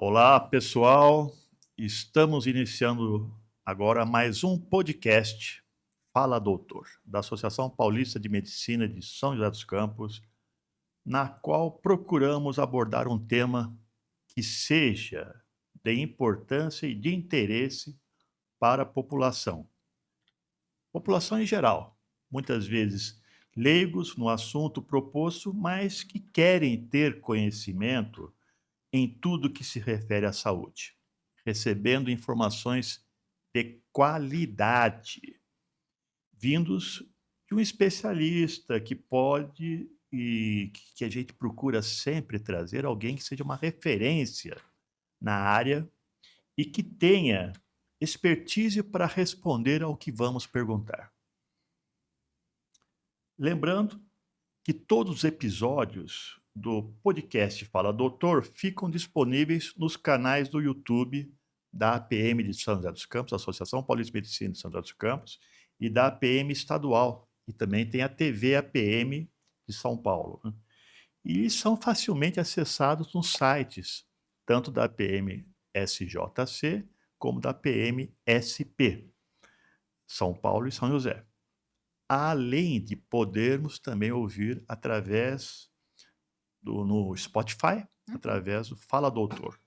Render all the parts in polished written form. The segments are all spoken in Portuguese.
Olá, pessoal. Estamos iniciando agora mais um podcast Fala Doutor, da Associação Paulista de Medicina de São José dos Campos, na qual procuramos abordar um tema que seja de importância e de interesse para a população em geral, muitas vezes leigos no assunto proposto, mas que querem ter conhecimento em tudo que se refere à saúde, recebendo informações de qualidade, vindos de um especialista que pode e que a gente procura sempre trazer alguém que seja uma referência na área e que tenha expertise para responder ao que vamos perguntar. Lembrando que todos os episódios do podcast Fala Doutor ficam disponíveis nos canais do YouTube da APM de São José dos Campos, Associação Paulista de Medicina de São José dos Campos, e da APM estadual, e também tem a TV APM de São Paulo. E são facilmente acessados nos sites, tanto da APM SJC como da APM SP, São Paulo e São José. Além de podermos também ouvir através no Spotify, através do Fala Doutor.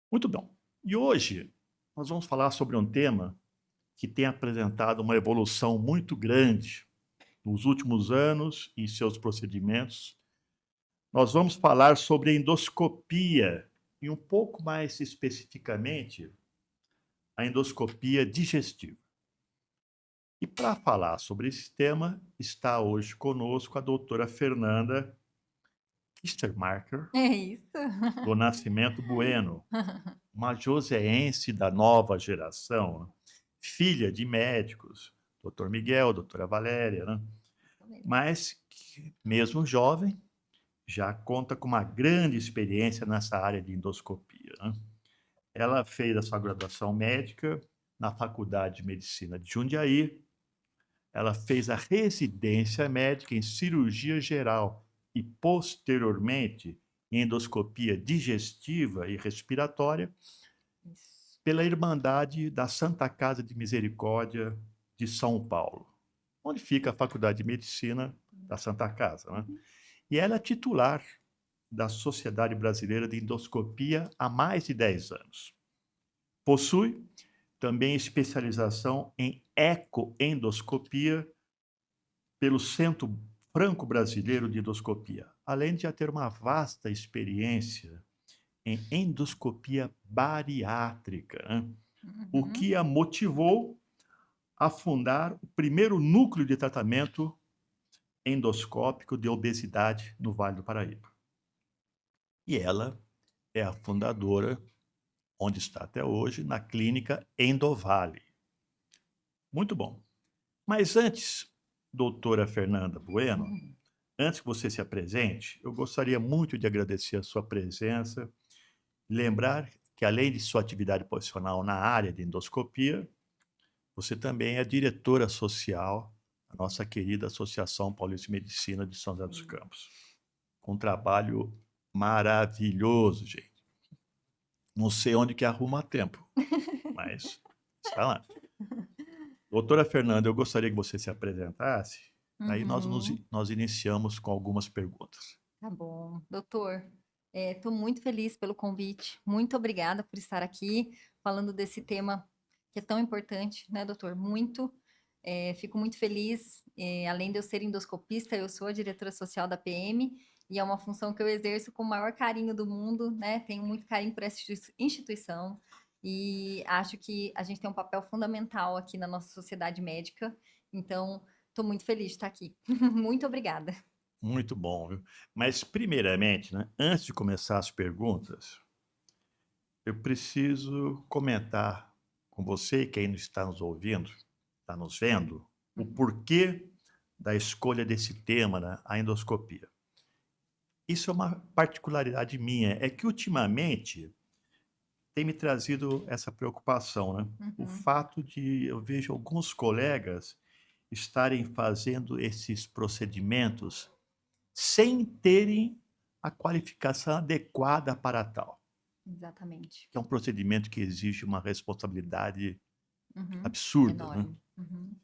Muito bom. E hoje nós vamos falar sobre um tema que tem apresentado uma evolução muito grande nos últimos anos em seus procedimentos. Nós vamos falar sobre endoscopia e um pouco mais especificamente a endoscopia digestiva. E para falar sobre esse tema, está hoje conosco a doutora Fernanda Kistermarker, É isso. do Nascimento Bueno, uma joseense da nova geração, filha de médicos, doutor Miguel, doutora Valéria, né? Mas que, mesmo jovem, já conta com uma grande experiência nessa área de endoscopia, né? Ela fez a sua graduação médica na Faculdade de Medicina de Jundiaí. Ela fez a residência médica em cirurgia geral e, posteriormente, em endoscopia digestiva e respiratória pela Irmandade da Santa Casa de Misericórdia de São Paulo, onde fica a Faculdade de Medicina da Santa Casa, né? E ela é titular da Sociedade Brasileira de Endoscopia há mais de 10 anos. Possui também especialização em ecoendoscopia pelo Centro Franco-Brasileiro de Endoscopia, além de já ter uma vasta experiência em endoscopia bariátrica, né? O que a motivou a fundar o primeiro núcleo de tratamento endoscópico de obesidade no Vale do Paraíba. E ela é a fundadora, onde está até hoje, na clínica Endovale. Muito bom. Mas antes, doutora Fernanda Bueno, antes que você se apresente, eu gostaria muito de agradecer a sua presença, lembrar que, além de sua atividade profissional na área de endoscopia, você também é diretora social da nossa querida Associação Paulista de Medicina de São José dos Campos. Com um trabalho maravilhoso, gente. Não sei onde que arruma tempo, mas está lá. Doutora Fernanda, eu gostaria que você se apresentasse, aí nós iniciamos com algumas perguntas. Tá bom. Doutor, estou muito feliz pelo convite. Muito obrigada por estar aqui falando desse tema que é tão importante, né, doutor? Muito. Fico muito feliz. Além de eu ser endoscopista, eu sou a diretora social da PM e é uma função que eu exerço com o maior carinho do mundo, né? Tenho muito carinho por essa instituição e acho que a gente tem um papel fundamental aqui na nossa sociedade médica. Então, estou muito feliz de estar aqui. Muito obrigada. Muito bom, viu? Mas, primeiramente, né, antes de começar as perguntas, eu preciso comentar com você, quem está nos ouvindo, está nos vendo, o porquê da escolha desse tema, né, a endoscopia. Isso é uma particularidade minha, é que ultimamente tem me trazido essa preocupação, né? O fato de eu vejo alguns colegas estarem fazendo esses procedimentos sem terem a qualificação adequada para tal. Exatamente. que é um procedimento que exige uma responsabilidade Uhum. absurda, né? Enorme. Uhum.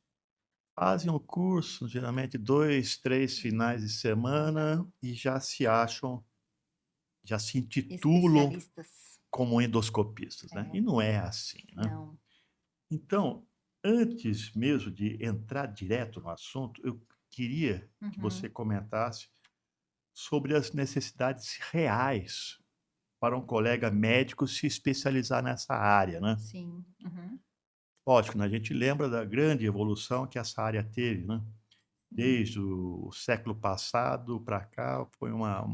Fazem o curso, geralmente 2, 3 finais de semana e já se intitulam Especialistas. como endoscopistas, né? E É, não é assim, né? não. Então, antes mesmo de entrar direto no assunto, eu queria que você Uhum. comentasse sobre as necessidades reais para um colega médico se especializar nessa área, né? Sim. Uhum. Lógico, né, a gente lembra da grande evolução que essa área teve, né? Sim. Desde o século passado para cá, foi uma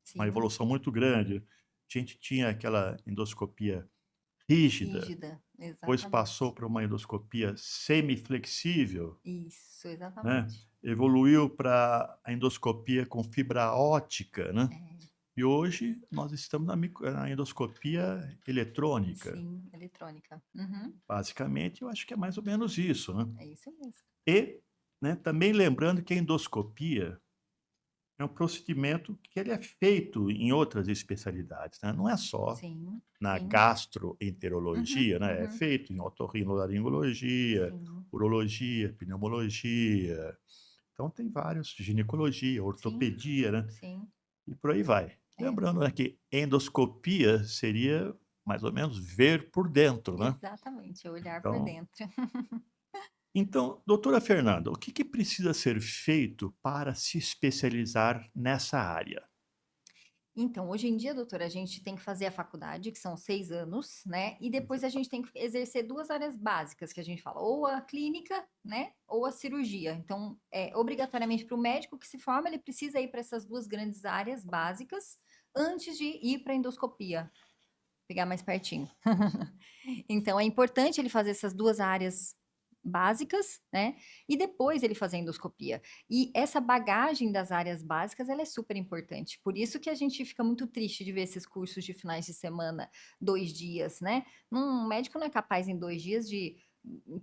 Sim. evolução muito grande. A gente tinha aquela endoscopia rígida, Rígida. depois passou Exatamente. para uma endoscopia semiflexível, Isso, né? exatamente. Evoluiu para a endoscopia com fibra ótica, né? É, E hoje nós estamos na endoscopia eletrônica. sim, eletrônica. Uhum. Basicamente, eu acho que é mais ou menos isso, né? É isso mesmo. E, né, também lembrando que a endoscopia é um procedimento que ele é feito em outras especialidades, né? Não é só Sim, na sim. Uhum, gastroenterologia, né? É uhum. feito em otorrinolaringologia, Sim, urologia, pneumologia. Então tem vários, ginecologia, sim, ortopedia, né? sim. E por aí vai. É, Lembrando, né, que endoscopia seria mais ou menos ver por dentro, né? exatamente, é olhar por Então, dentro. doutora Fernanda, o que que precisa ser feito para se especializar nessa área? Então, hoje em dia, doutora, a gente tem que fazer a faculdade, que são 6 anos, né? E depois a gente tem que exercer 2 áreas básicas que a gente fala, ou a clínica, né? Ou a cirurgia. Então, obrigatoriamente para o médico que se forma, ele precisa ir para essas 2 grandes áreas básicas antes de ir para a endoscopia. Pegar mais pertinho. Então, é importante ele fazer essas 2 áreas básicas, né? E depois ele fazer a endoscopia. E essa bagagem das áreas básicas, ela é super importante. Por isso que a gente fica muito triste de ver esses cursos de finais de semana, 2 dias, né? Um médico não é capaz em 2 dias de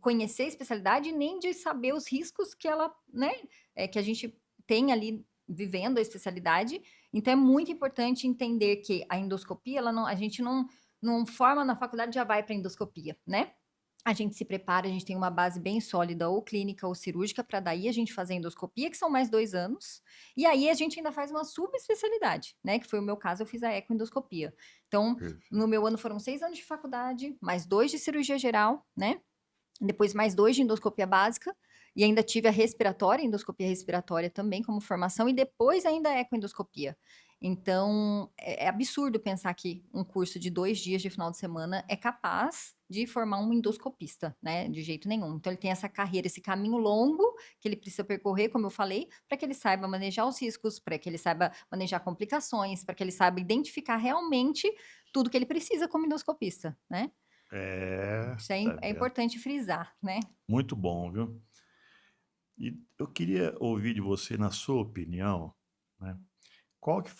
conhecer a especialidade nem de saber os riscos que ela, né? Que a gente tem ali vivendo a especialidade. Então, é muito importante entender que a endoscopia, a gente não forma na faculdade já vai para endoscopia, né? A gente se prepara, a gente tem uma base bem sólida, ou clínica ou cirúrgica, para daí a gente fazer endoscopia, que são mais 2 anos, e aí a gente ainda faz uma subespecialidade, né? Que foi o meu caso, eu fiz a ecoendoscopia. Então, no Perfeito. meu ano foram 6 anos de faculdade, mais 2 de cirurgia geral, né? Depois mais 2 de endoscopia básica, e ainda tive a respiratória, endoscopia respiratória também como formação, e depois ainda a ecoendoscopia. Então, é absurdo pensar que um curso de 2 dias de final de semana é capaz de formar um endoscopista, né? De jeito nenhum. Então, ele tem essa carreira, esse caminho longo que ele precisa percorrer, como eu falei, para que ele saiba manejar os riscos, para que ele saiba manejar complicações, para que ele saiba identificar realmente tudo que ele precisa como endoscopista, né? Isso é, Tá é vendo? importante frisar, né? Muito bom, viu? E eu queria ouvir de você, na sua opinião, né, qual que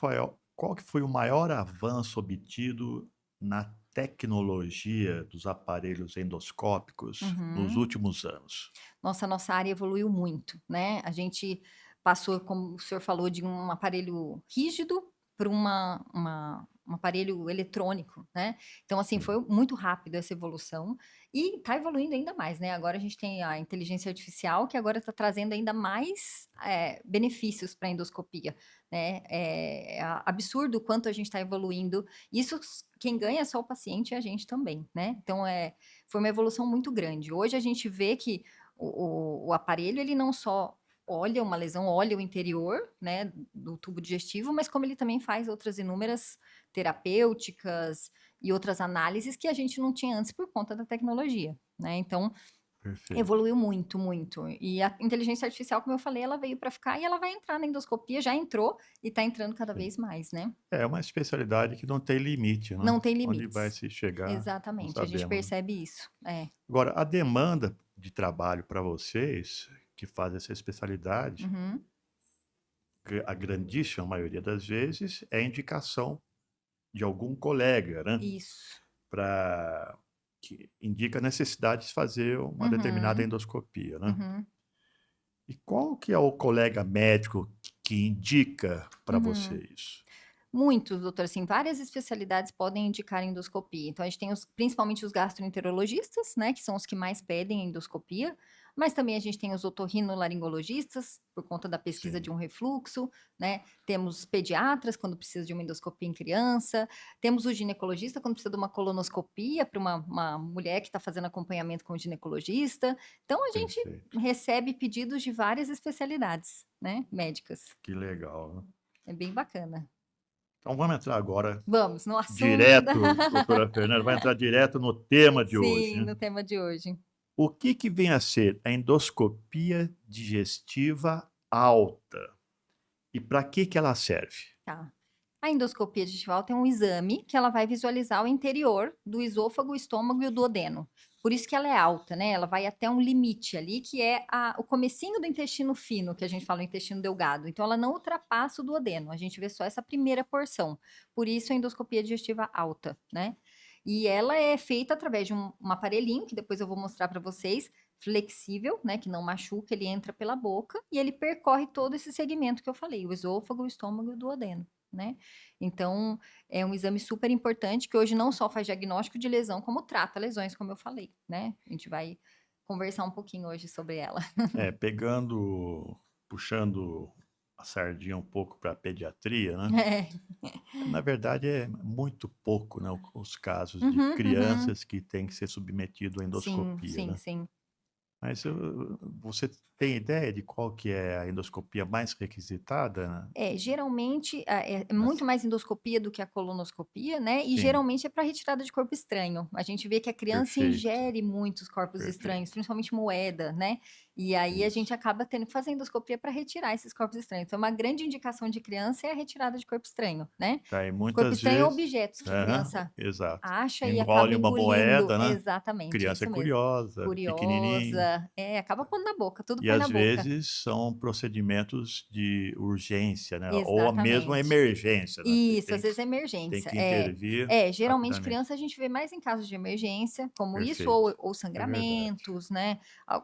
foi o maior avanço obtido na tecnologia dos aparelhos endoscópicos nos Uhum. últimos anos? Nossa área evoluiu muito, né? A gente passou, como o senhor falou, de um aparelho rígido para um aparelho eletrônico, né? Então, assim, Sim, foi muito rápido essa evolução e está evoluindo ainda mais, né? Agora a gente tem a inteligência artificial que agora está trazendo ainda mais benefícios para a endoscopia, né? É absurdo o quanto a gente está evoluindo. Isso, quem ganha é só o paciente e a gente também, né? Então, foi uma evolução muito grande. Hoje a gente vê que o aparelho, ele não só olha uma lesão, olha o interior, né, do tubo digestivo, mas como ele também faz outras inúmeras terapêuticas e outras análises que a gente não tinha antes por conta da tecnologia, né? Então, perfeito. evoluiu muito, muito. E a inteligência artificial, como eu falei, ela veio para ficar e ela vai entrar na endoscopia, já entrou e está entrando cada Sim. vez mais, né? É uma especialidade que não tem limite, né? Não tem Onde vai limites. se chegar, não Exatamente, a gente sabemos, né? percebe isso. Agora, a demanda de trabalho para vocês que fazem essa especialidade, Uhum. a grandíssima maioria das vezes, é indicação de algum colega, né? Isso. Para que indica a necessidade de fazer uma determinada Uhum. endoscopia, né? Uhum. E qual que é o colega médico que indica para Uhum. vocês? Muitos, doutor, assim, várias especialidades podem indicar endoscopia. Então, a gente tem principalmente os gastroenterologistas, né, que são os que mais pedem endoscopia, mas também a gente tem os otorrinolaringologistas, por conta da pesquisa de Sim. um refluxo, né? Temos pediatras, quando precisa de uma endoscopia em criança, temos o ginecologista, quando precisa de uma colonoscopia para uma mulher que está fazendo acompanhamento com o ginecologista. Então, a gente Perfeito. recebe pedidos de várias especialidades, né, médicas. Que legal, né? É bem bacana. Então vamos entrar agora Vamos no assunto da direto, doutora Fernanda, vai entrar direto no tema de hoje, sim, né? no tema de hoje. O que vem a ser a endoscopia digestiva alta e para que ela serve? Tá. A endoscopia digestiva alta é um exame que ela vai visualizar o interior do esôfago, o estômago e o duodeno. Por isso que ela é alta, né? Ela vai até um limite ali, que é o comecinho do intestino fino, que a gente fala o intestino delgado. Então, ela não ultrapassa o duodeno. A gente vê só essa primeira porção. Por isso, a endoscopia digestiva alta, né? E ela é feita através de um aparelhinho, que depois eu vou mostrar para vocês, flexível, né, que não machuca, ele entra pela boca e ele percorre todo esse segmento que eu falei, o esôfago, o estômago e o duodeno, né? Então, é um exame super importante que hoje não só faz diagnóstico de lesão, como trata lesões, como eu falei, né? A gente vai conversar um pouquinho hoje sobre ela. Puxando a sardinha um pouco para a pediatria, né? É. Na verdade, é muito pouco, né, os casos de Uhum, uhum. crianças que têm que ser submetido à Sim, endoscopia, sim, né? sim. Mas você tem ideia de qual que é a endoscopia mais requisitada, né? Geralmente, é muito Nas mais endoscopia do que a colonoscopia, né, e Sim, geralmente é para retirada de corpo estranho. A gente vê que a criança perfeito, ingere muitos corpos estranhos, perfeito. principalmente moeda, né, e aí a gente Isso. acaba tendo que fazer endoscopia para retirar esses corpos estranhos. Então uma grande indicação de criança é a retirada de corpo estranho, né. Tá, e Corpo muitas estranho é vezes objetos que a aham, criança exato. acha e acaba Engole uma engolindo. moeda, né, Exatamente, é criança é isso mesmo. curiosa, pequenininho. Curiosa, acaba pondo na boca, tudo E põe às na boca. vezes são procedimentos de urgência, né, ou a mesma Exatamente. emergência, né, Isso, às vezes é tem emergência. que intervir Geralmente rapidamente. criança a gente vê mais em casos de emergência, como isso, Perfeito, ou é verdade, sangramentos, né,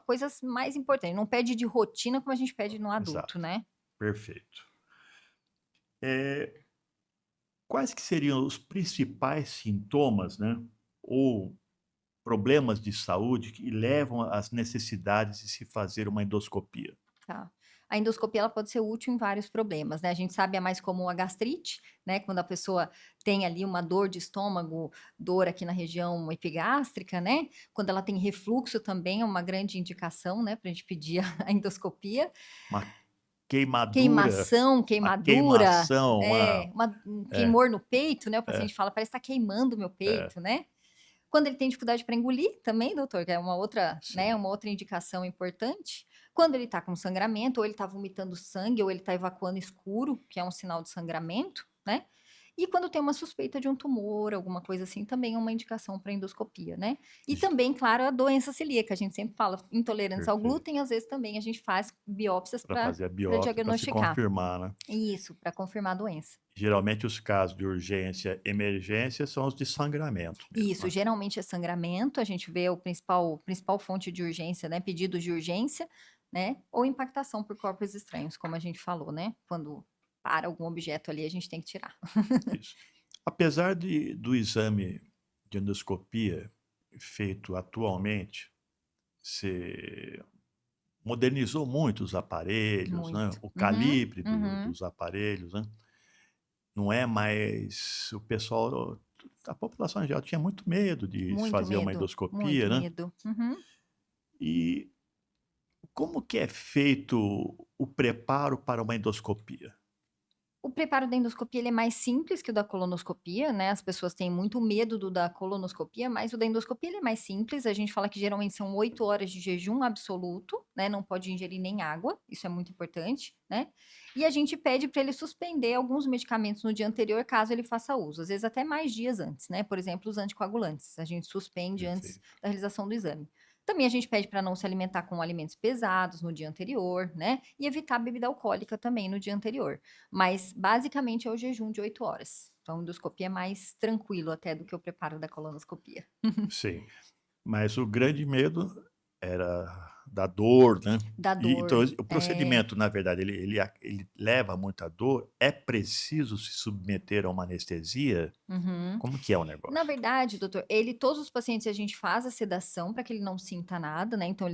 coisas mais importantes, não pede de rotina como a gente pede no adulto, exato, né. perfeito. Eh, Quais que seriam os principais sintomas, né, ou problemas de saúde que levam às necessidades de se fazer uma endoscopia? Tá. A endoscopia ela pode ser útil em vários problemas, né, a gente sabe a mais comum a gastrite, né, quando a pessoa tem ali uma dor de estômago, dor aqui na região epigástrica, né, quando ela tem refluxo também é uma grande indicação, né, pra gente pedir a endoscopia. Uma queimadura, Queimação, uma queimadura, queimação, uma um é, queimor no peito, né, o é, paciente fala: "Parece que tá queimando o meu é, peito", né. Quando ele tem dificuldade para engolir também, doutor, que é uma outra, né, sim. uma outra indicação importante. Quando ele tá com sangramento, ou ele tá vomitando sangue, ou ele tá evacuando escuro, que é um sinal de sangramento, né. E quando tem uma suspeita de um tumor, alguma coisa assim, também é uma indicação para endoscopia, né. E também, claro, a doença celíaca, a gente sempre fala, intolerância ao Perfeito. glúten, às vezes também a gente faz biópsias Para para fazer a pra biópsia, para se diagnosticar. confirmar, né. Isso, para confirmar a doença. Geralmente os casos de urgência, emergência são os de sangramento mesmo, Isso, né. geralmente é sangramento, a gente vê o principal fonte de urgência, né, pedidos de urgência, né, ou impactação por corpos estranhos, como a gente falou, né, quando para algum objeto ali, a gente tem que tirar. Isso. Apesar do exame de endoscopia feito atualmente ser modernizou muito os aparelhos, né, Muito. o Uhum, calibre uhum. dos aparelhos, né. Não é mais o pessoal a população em geral tinha muito medo de Muito fazer uma medo, muito endoscopia, né. medo. Uhum. E como que é feito o preparo para uma endoscopia? O preparo da endoscopia ele é mais simples que o da colonoscopia, né, as pessoas têm muito medo do da colonoscopia, mas o da endoscopia ele é mais simples, a gente fala que geralmente são 8 horas de jejum absoluto, né, não pode ingerir nem água, isso é muito importante, né, e a gente pede para ele suspender alguns medicamentos no dia anterior, caso ele faça uso, às vezes até mais dias antes, né, por exemplo, os anticoagulantes, a gente suspende antes Perfeito. da realização do exame. Também a gente pede para não se alimentar com alimentos pesados no dia anterior, né, e evitar bebida alcoólica também no dia anterior. Mas basicamente é o jejum de 8 horas. Então, a endoscopia é mais tranquilo até do que o preparo da colonoscopia. Sim, mas o grande medo era da dor, né? Da Então, dor. o procedimento, na verdade, ele leva muita dor? É preciso se submeter a uma anestesia? Uhum. Como que é o Na negócio? verdade, doutor, todos os pacientes a gente faz a sedação para que ele não sinta nada, né? Então,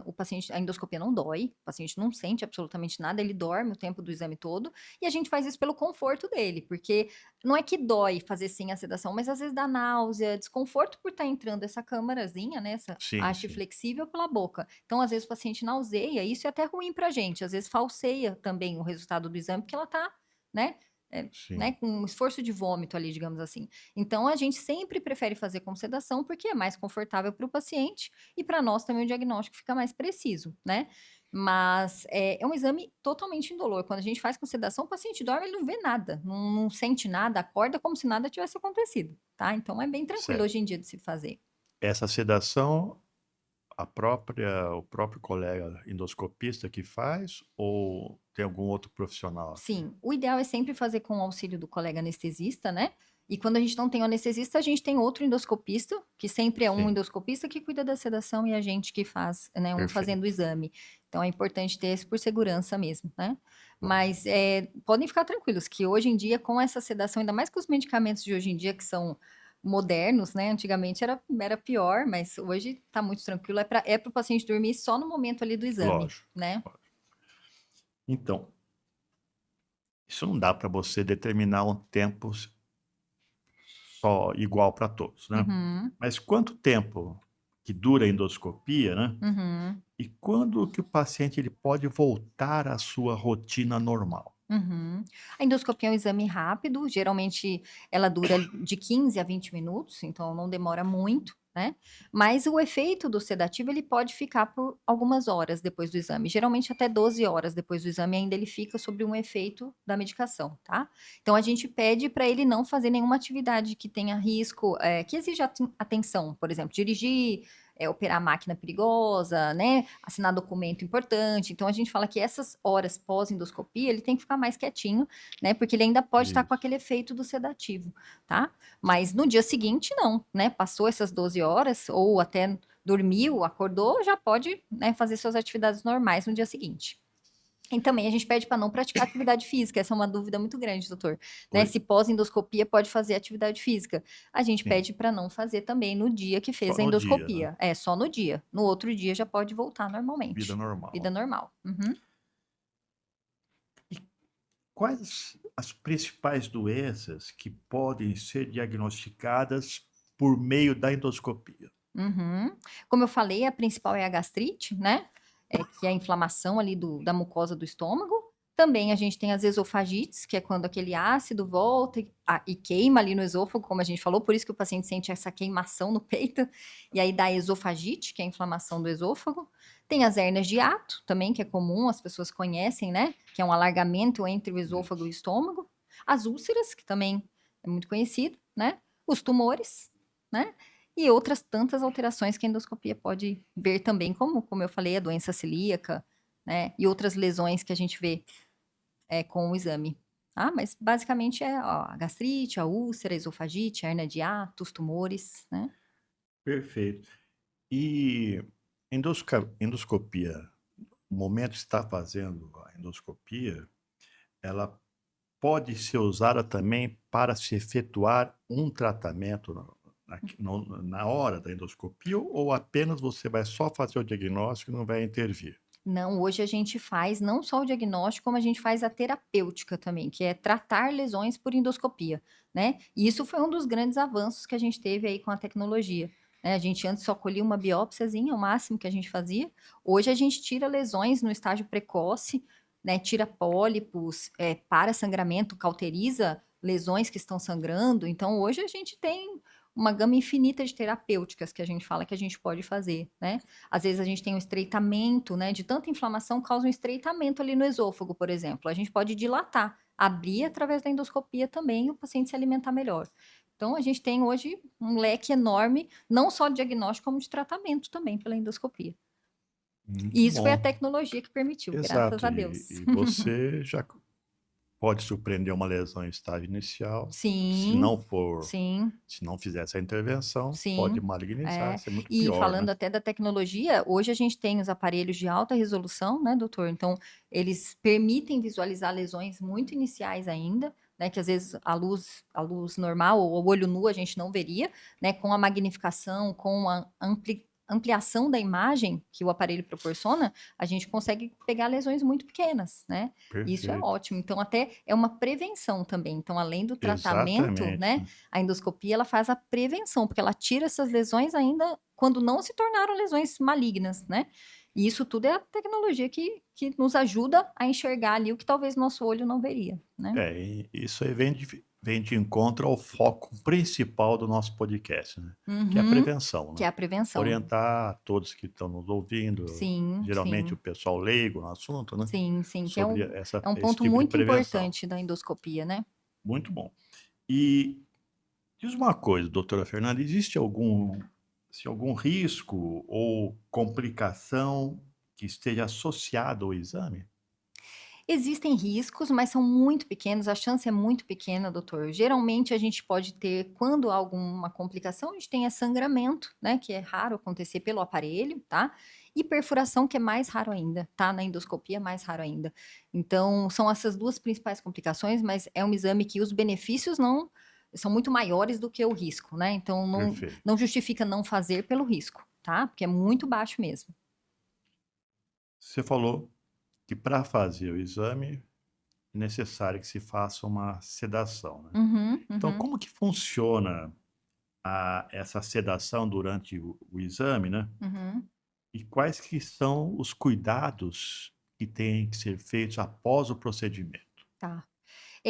o paciente, a endoscopia não dói, o paciente não sente absolutamente nada, ele dorme o tempo do exame todo, e a gente faz isso pelo conforto dele, porque não é que dói fazer sem a sedação, mas às vezes dá náusea, desconforto por estar entrando essa câmarazinha, né? Essa Sim, haste sim, flexível pela boca. Então, às vezes o paciente nauseia, isso é até ruim pra gente, às vezes falseia também o resultado do exame, porque ela tá, né? Né, sim. com um esforço de vômito ali, digamos assim. Então, a gente sempre prefere fazer com sedação, porque é mais confortável para o paciente e para nós também o diagnóstico fica mais preciso, né? Mas é um exame totalmente indolor. Quando a gente faz com sedação, o paciente dorme, ele não vê nada, não sente nada, acorda como se nada tivesse acontecido, tá? Então, é bem tranquilo Certo. hoje em dia de se fazer. Essa sedação, o próprio colega endoscopista que faz ou tem algum outro profissional aqui? Sim, o ideal é sempre fazer com o auxílio do colega anestesista, né? E quando a gente não tem o anestesista, a gente tem outro endoscopista, que sempre é um Sim, endoscopista que cuida da sedação e a gente que faz, né, um fazendo o perfeito. exame. Então é importante ter esse por segurança mesmo, né? Lógico. Mas podem ficar tranquilos que hoje em dia, com essa sedação, ainda mais com os medicamentos de hoje em dia que são modernos, né? Antigamente era pior, mas hoje tá muito tranquilo. É para o paciente dormir só no momento ali do exame, Lógico, né? lógico. Então, isso não dá para você determinar um tempo só igual para todos, né? Uhum, Mas quanto tempo que dura a endoscopia, né? uhum. E quando que o paciente ele pode voltar à sua rotina normal? Uhum. A endoscopia é um exame rápido, geralmente ela dura de 15 a 20 minutos, então não demora muito, né? Mas o efeito do sedativo ele pode ficar por algumas horas depois do exame, geralmente até 12 horas depois do exame ainda ele fica sobre um efeito da medicação, tá? Então a gente pede para ele não fazer nenhuma atividade que tenha risco, que exija atenção, por exemplo, dirigir, operar máquina perigosa, né? Assinar documento importante. Então a gente fala que essas horas pós-endoscopia ele tem que ficar mais quietinho, né? Porque ele ainda pode estar com Isso. aquele efeito do sedativo, tá? Mas no dia seguinte, não, né? Passou essas 12 horas, ou até dormiu, acordou, já pode, né, fazer suas atividades normais no dia seguinte. E também a gente pede para não praticar atividade física, essa é uma dúvida muito grande, doutor, né? Oi, Se pós-endoscopia pode fazer atividade física. A gente sim. pede para não fazer também no dia que Só fez a no dia, né? endoscopia. É só no dia. No outro dia já pode voltar Vida normalmente. Vida normal. normal. Uhum. E quais as principais doenças que podem ser diagnosticadas por meio da endoscopia? Uhum. Como eu falei, a principal é a gastrite, né? Que é a inflamação ali da mucosa do estômago. Também a gente tem as esofagites, que é quando aquele ácido volta e queima ali no esôfago, como a gente falou, por isso que o paciente sente essa queimação no peito, e aí dá esofagite, que é a inflamação do esôfago. Tem as hérnias de hiato, também, que é comum, as pessoas conhecem, né? Que é um alargamento entre o esôfago e o Isso. estômago. As úlceras, que também é muito conhecido, né? Os tumores, né? E outras tantas alterações que a endoscopia pode ver também, como eu falei, a doença celíaca, né? E outras lesões que a gente vê com o exame. Ah, mas basicamente ó, a gastrite, a úlcera, a esofagite, a hernia de hiato, os tumores, né? Perfeito. E endoscopia, no momento que está fazendo a endoscopia, ela pode ser usada também para se efetuar um tratamento na hora da endoscopia ou apenas você vai só fazer o diagnóstico e não vai intervir? Não, hoje a gente faz não só o diagnóstico, como a gente faz a terapêutica também, que é tratar lesões por endoscopia, né? E isso foi um dos grandes avanços que a gente teve aí com a tecnologia, né? A gente antes só colhia uma biópsiazinha, o máximo que a gente fazia. Hoje a gente tira lesões no estágio precoce, né? Tira pólipos, para sangramento, cauteriza lesões que estão sangrando. Então hoje a gente tem uma gama infinita de terapêuticas que a gente fala que a gente pode fazer, né? Às vezes a gente tem um estreitamento, né? De tanta inflamação causa um estreitamento ali no esôfago, por exemplo. A gente pode dilatar, abrir através da endoscopia também e o paciente se alimentar melhor. Então a gente tem hoje um leque enorme, não só de diagnóstico, como de tratamento também pela endoscopia. Muito E isso foi a bom. tecnologia que permitiu, graças Exato. a E, Deus. e você já pode surpreender uma lesão em estágio inicial. Se Sim, não for, sim. se não fizer essa intervenção, pode Sim, malignizar, é. ser muito E pior, né? falando até da tecnologia, hoje a gente tem os aparelhos de alta resolução, né, doutor? Então, eles permitem visualizar lesões muito iniciais ainda, né, que às vezes a luz normal ou o olho nu a gente não veria, né, com a magnificação, com a ampliação da imagem que o aparelho proporciona, a gente consegue pegar lesões muito pequenas, né? Isso é Perfeito. ótimo. Então, até é uma prevenção também. Então, além do tratamento, Exatamente, né, né? a endoscopia ela faz a prevenção, porque ela tira essas lesões ainda quando não se tornaram lesões malignas, né? E isso tudo é a tecnologia que nos ajuda a enxergar ali o que talvez nosso olho não veria, né? E isso aí vem de encontro ao foco principal do nosso podcast, né? Que é a Uhum, prevenção, que né? é a prevenção. Orientar todos que estão nos ouvindo, Sim, geralmente o sim, pessoal leigo no assunto, né? sim, sim, que Sobre é um esse ponto tipo de muito prevenção. importante da endoscopia, né? Muito bom. E diz uma coisa, doutora Fernanda, existe algum risco ou complicação que esteja associado ao exame? Existem riscos, mas são muito pequenos, a chance é muito pequena, doutor. Geralmente a gente pode ter, quando há alguma complicação, a gente tem sangramento, né, que é raro acontecer pelo aparelho, tá? E perfuração, que é mais raro ainda, tá? Na endoscopia é mais raro ainda. Então, são essas duas principais complicações, mas é um exame que os benefícios não são muito maiores do que o risco, né? Então, Perfeito. não justifica não fazer pelo risco, tá? Porque é muito baixo mesmo. Você falou que para fazer o exame é necessário que se faça uma sedação, né? Uhum, Então, uhum, como que funciona essa sedação durante o exame, né? uhum. E quais que são os cuidados que têm que ser feitos após o procedimento? Tá.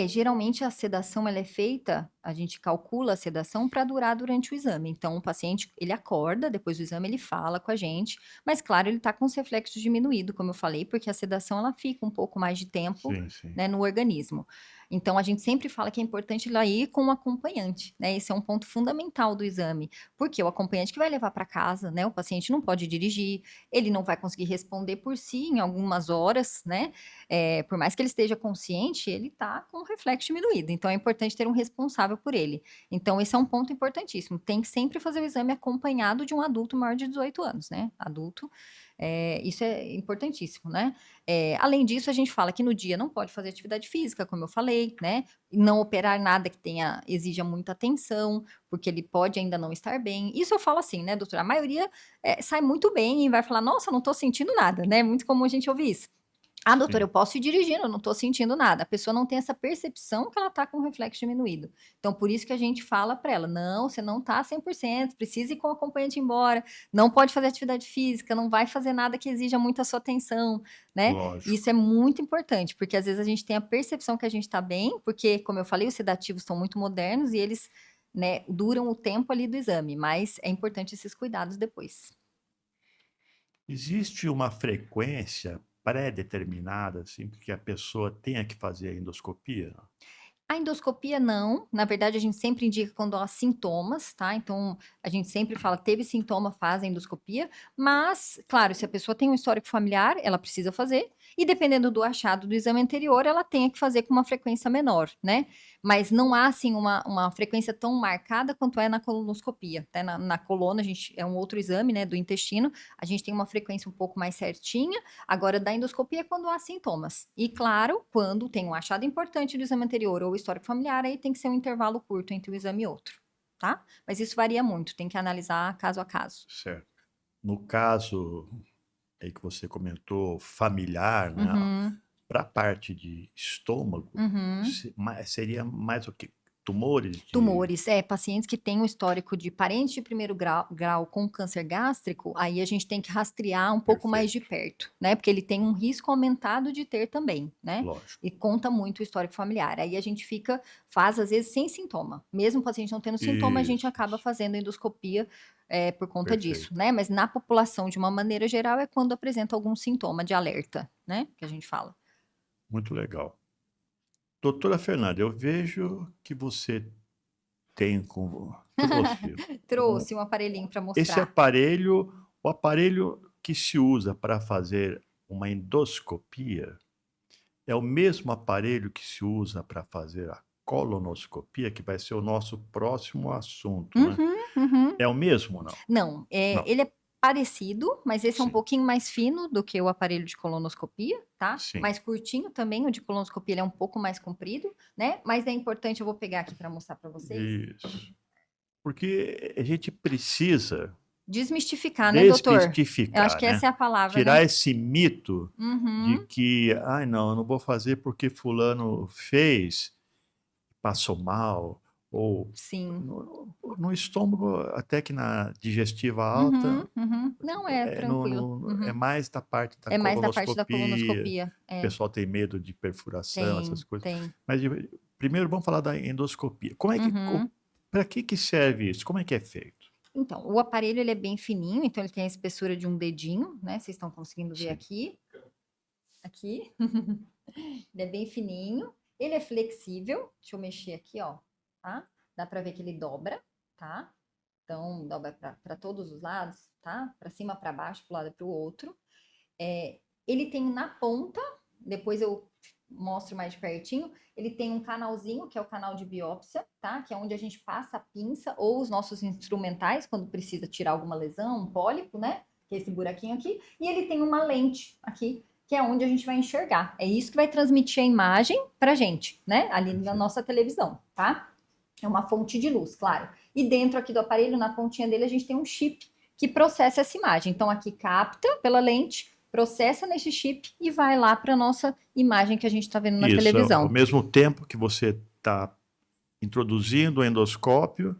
Geralmente a sedação ela é feita, a gente calcula a sedação para durar durante o exame. Então, o paciente, ele acorda, depois do exame ele fala com a gente, mas claro, ele está com os reflexos diminuídos, como eu falei, porque a sedação ela fica um pouco mais de tempo, Sim, sim. né, no organismo. Então, a gente sempre fala que é importante ela ir com o acompanhante, né? Esse é um ponto fundamental do exame, porque o acompanhante que vai levar para casa, né? O paciente não pode dirigir, ele não vai conseguir responder por si em algumas horas, né? Por mais que ele esteja consciente, ele está com o reflexo diminuído, então é importante ter um responsável por ele. Então esse é um ponto importantíssimo, tem que sempre fazer o exame acompanhado de um adulto maior de 18 anos, né, adulto, isso é importantíssimo, né. Além disso, a gente fala que no dia não pode fazer atividade física, como eu falei, né, não operar nada que exija muita atenção, porque ele pode ainda não estar bem. Isso eu falo assim, né, doutora, a maioria, sai muito bem e vai falar: "Nossa, não estou sentindo nada", né, é muito comum a gente ouvir isso. "Ah, doutora, eu Sim. posso ir dirigindo, eu não estou sentindo nada". A pessoa não tem essa percepção que ela está com o reflexo diminuído. Então, por isso que a gente fala para ela: "Não, você não está 100%, precisa ir com o acompanhante embora, não pode fazer atividade física, não vai fazer nada que exija muito a sua atenção", né. Lógico. Isso é muito importante, porque às vezes a gente tem a percepção que a gente está bem, porque, como eu falei, os sedativos estão muito modernos e eles, né, duram o tempo ali do exame, mas é importante esses cuidados depois. Existe uma frequência pré-determinada, assim, que a pessoa tenha que fazer a endoscopia? A endoscopia não, na verdade a gente sempre indica quando há sintomas, tá, então a gente sempre fala: "Teve sintoma, faz a endoscopia", mas, claro, se a pessoa tem um histórico familiar, ela precisa fazer, e dependendo do achado do exame anterior, ela tem que fazer com uma frequência menor, né. Mas não há, assim, uma frequência tão marcada quanto é na colonoscopia, até na coluna a gente é um outro exame, né, do intestino, a gente tem uma frequência um pouco mais certinha. Agora, da endoscopia é quando há sintomas. E, claro, quando tem um achado importante do exame anterior ou histórico familiar, aí tem que ser um intervalo curto entre um exame e outro, tá? Mas isso varia muito, tem que analisar caso a caso. Certo. No caso aí que você comentou, familiar, né, Uhum, para a parte de estômago, uhum. seria mais o quê? Tumores de Tumores, pacientes que têm um histórico de parente de primeiro grau com câncer gástrico, aí a gente tem que rastrear um pouco mais de perfeito, perto, né, porque ele tem um risco aumentado de ter também, né, lógico. e conta muito o histórico familiar. Aí a gente faz às vezes sem sintoma, mesmo o paciente não tendo sintoma, a gente acaba Isso, fazendo endoscopia, por conta disso, perfeito. né, mas na população de uma maneira geral é quando apresenta algum sintoma de alerta, né, que a gente fala. Muito legal. Doutora Fernanda, eu vejo que você trouxe um Trouxe um aparelhinho para esse mostrar. aparelho, o aparelho que se usa para fazer uma endoscopia, é o mesmo aparelho que se usa para fazer a colonoscopia, que vai ser o nosso próximo assunto, né? Uhum, uhum. É o mesmo ou não? Não, Não. ele é parecido, mas esse é um Sim, pouquinho mais fino do que o aparelho de colonoscopia, tá? sim. Mais curtinho também, o de colonoscopia ele é um pouco mais comprido, né? Mas é importante, eu vou pegar aqui para mostrar para vocês. Isso. Porque a gente precisa Desmistificar, né, doutor? Eu acho desmistificar, que né? essa é a palavra, Tirar né? esse mito de Uhum, que, ai, não, eu não vou fazer porque fulano fez, passou mal, ou sim. no estômago, até que na digestiva Uhum, alta, uhum. Não, é tranquilo. é Uhum. mais da parte da É mais da parte da colonoscopia, colonoscopia. o É, pessoal tem medo de perfuração, essas tem, coisas. tem. Mas primeiro vamos falar da endoscopia. Como é que, Uhum. para que serve isso? Como é que é feito? Então, o aparelho ele é bem fininho, então ele tem a espessura de um dedinho, né? Vocês estão conseguindo ver Sim. aqui. Aqui. Ele é bem fininho. Ele é flexível. Deixa eu mexer aqui, ó. Tá? Dá para ver que ele dobra, tá? Então, dobra para todos os lados, tá? Para cima, para baixo, para um lado e para o outro. Ele tem na ponta, depois eu mostro mais de pertinho, ele tem um canalzinho, que é o canal de biópsia, tá? Que é onde a gente passa a pinça ou os nossos instrumentais, quando precisa tirar alguma lesão, um pólipo, né? Que é esse buraquinho aqui. E ele tem uma lente aqui, que é onde a gente vai enxergar. É isso que vai transmitir a imagem pra gente, né? Ali na nossa televisão, tá? É uma fonte de luz, claro. E dentro aqui do aparelho, na pontinha dele, a gente tem um chip que processa essa imagem. Então, aqui capta pela lente, processa nesse chip e vai lá para a nossa imagem que a gente está vendo na Isso, ao televisão. mesmo tempo que você está introduzindo o endoscópio,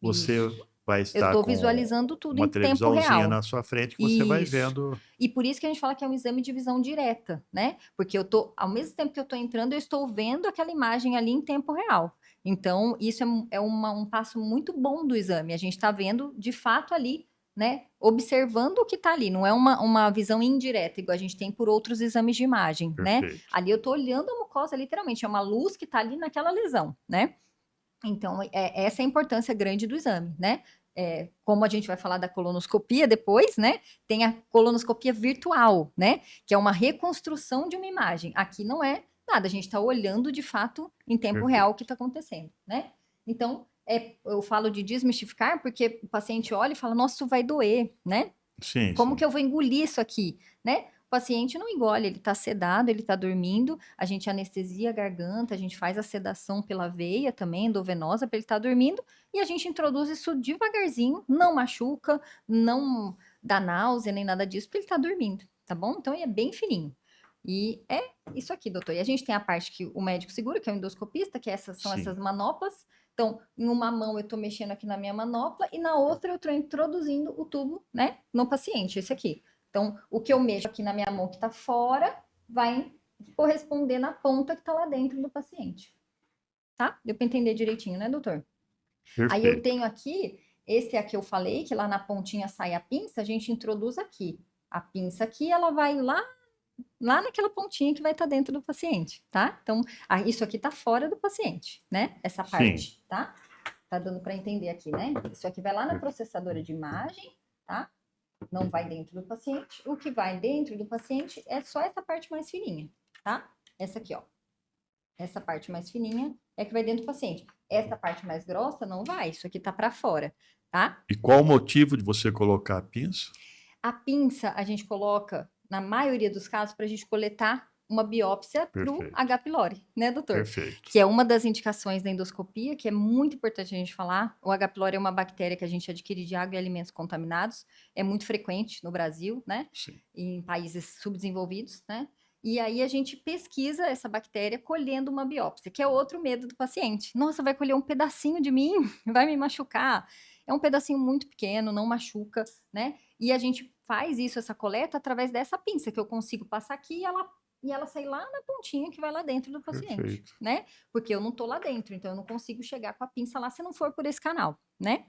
você Isso. vai Eu estar estou com visualizando tudo uma em tempo televisãozinha na real. sua frente que você vai Isso. vendo. E por isso que a gente fala que é um exame de visão direta, né? Porque eu tô, ao mesmo tempo que eu estou entrando, eu estou vendo aquela imagem ali em tempo real. Então, isso é um passo muito bom do exame. A gente está vendo, de fato, ali, né? Observando o que está ali. Não é uma visão indireta, igual a gente tem por outros exames de imagem, né? Perfeito. Ali eu estou olhando a mucosa, literalmente. É uma luz que está ali naquela lesão, né? Então, essa é a importância grande do exame, né? Como a gente vai falar da colonoscopia depois, né? Tem a colonoscopia virtual, né? Que é uma reconstrução de uma imagem. Aqui não é nada, a gente está olhando de fato em tempo real o que está acontecendo, né? Então, eu falo de desmistificar porque o paciente olha e fala, nossa, isso vai doer, né? Sim, Como sim. que eu vou engolir isso aqui, né? O paciente não engole, ele está sedado, ele está dormindo, a gente anestesia a garganta, a gente faz a sedação pela veia também, endovenosa, para ele estar dormindo, e a gente introduz isso devagarzinho, não machuca, não dá náusea, nem nada disso, porque ele está dormindo, tá bom? Então, ele é bem fininho. E é isso aqui, doutor. E a gente tem a parte que o médico segura, que é o endoscopista, que são essas Sim. manoplas. Então, em uma mão eu estou mexendo aqui na minha manopla e na outra eu estou introduzindo o tubo, né, no paciente, esse aqui. Então, o que eu mexo aqui na minha mão que está fora vai corresponder na ponta que está lá dentro do paciente. Tá? Deu para entender direitinho, né, doutor? Aí eu Perfeito. tenho aqui, esse aqui eu falei, que lá na pontinha sai a pinça, a gente introduz aqui. A pinça aqui, ela vai lá naquela pontinha que vai estar dentro do paciente, tá? Então, isso aqui tá fora do paciente, né? Essa Sim. parte, tá? Tá dando para entender aqui, né? Isso aqui vai lá na processadora de imagem, tá? Não vai dentro do paciente. O que vai dentro do paciente é só essa parte mais fininha, tá? Essa aqui, ó. Essa parte mais fininha é que vai dentro do paciente. Essa parte mais grossa não vai, isso aqui tá para fora, tá? E qual o motivo de você colocar a pinça? A pinça a gente coloca, na maioria dos casos, para a gente coletar uma biópsia para o Perfeito. H. pylori, né, doutor? Perfeito. Que é uma das indicações da endoscopia, que é muito importante a gente falar. O H. pylori é uma bactéria que a gente adquire de água e alimentos contaminados. É muito frequente no Brasil, né? Sim. Em países subdesenvolvidos, né? E aí a gente pesquisa essa bactéria colhendo uma biópsia, que é outro medo do paciente. Nossa, vai colher um pedacinho de mim, vai me machucar. É um pedacinho muito pequeno, não machuca, né? E a gente faz isso, essa coleta, através dessa pinça, que eu consigo passar aqui e ela sai lá na pontinha que vai lá dentro do paciente, Perfeito. né? Porque eu não tô lá dentro, então eu não consigo chegar com a pinça lá se não for por esse canal, né?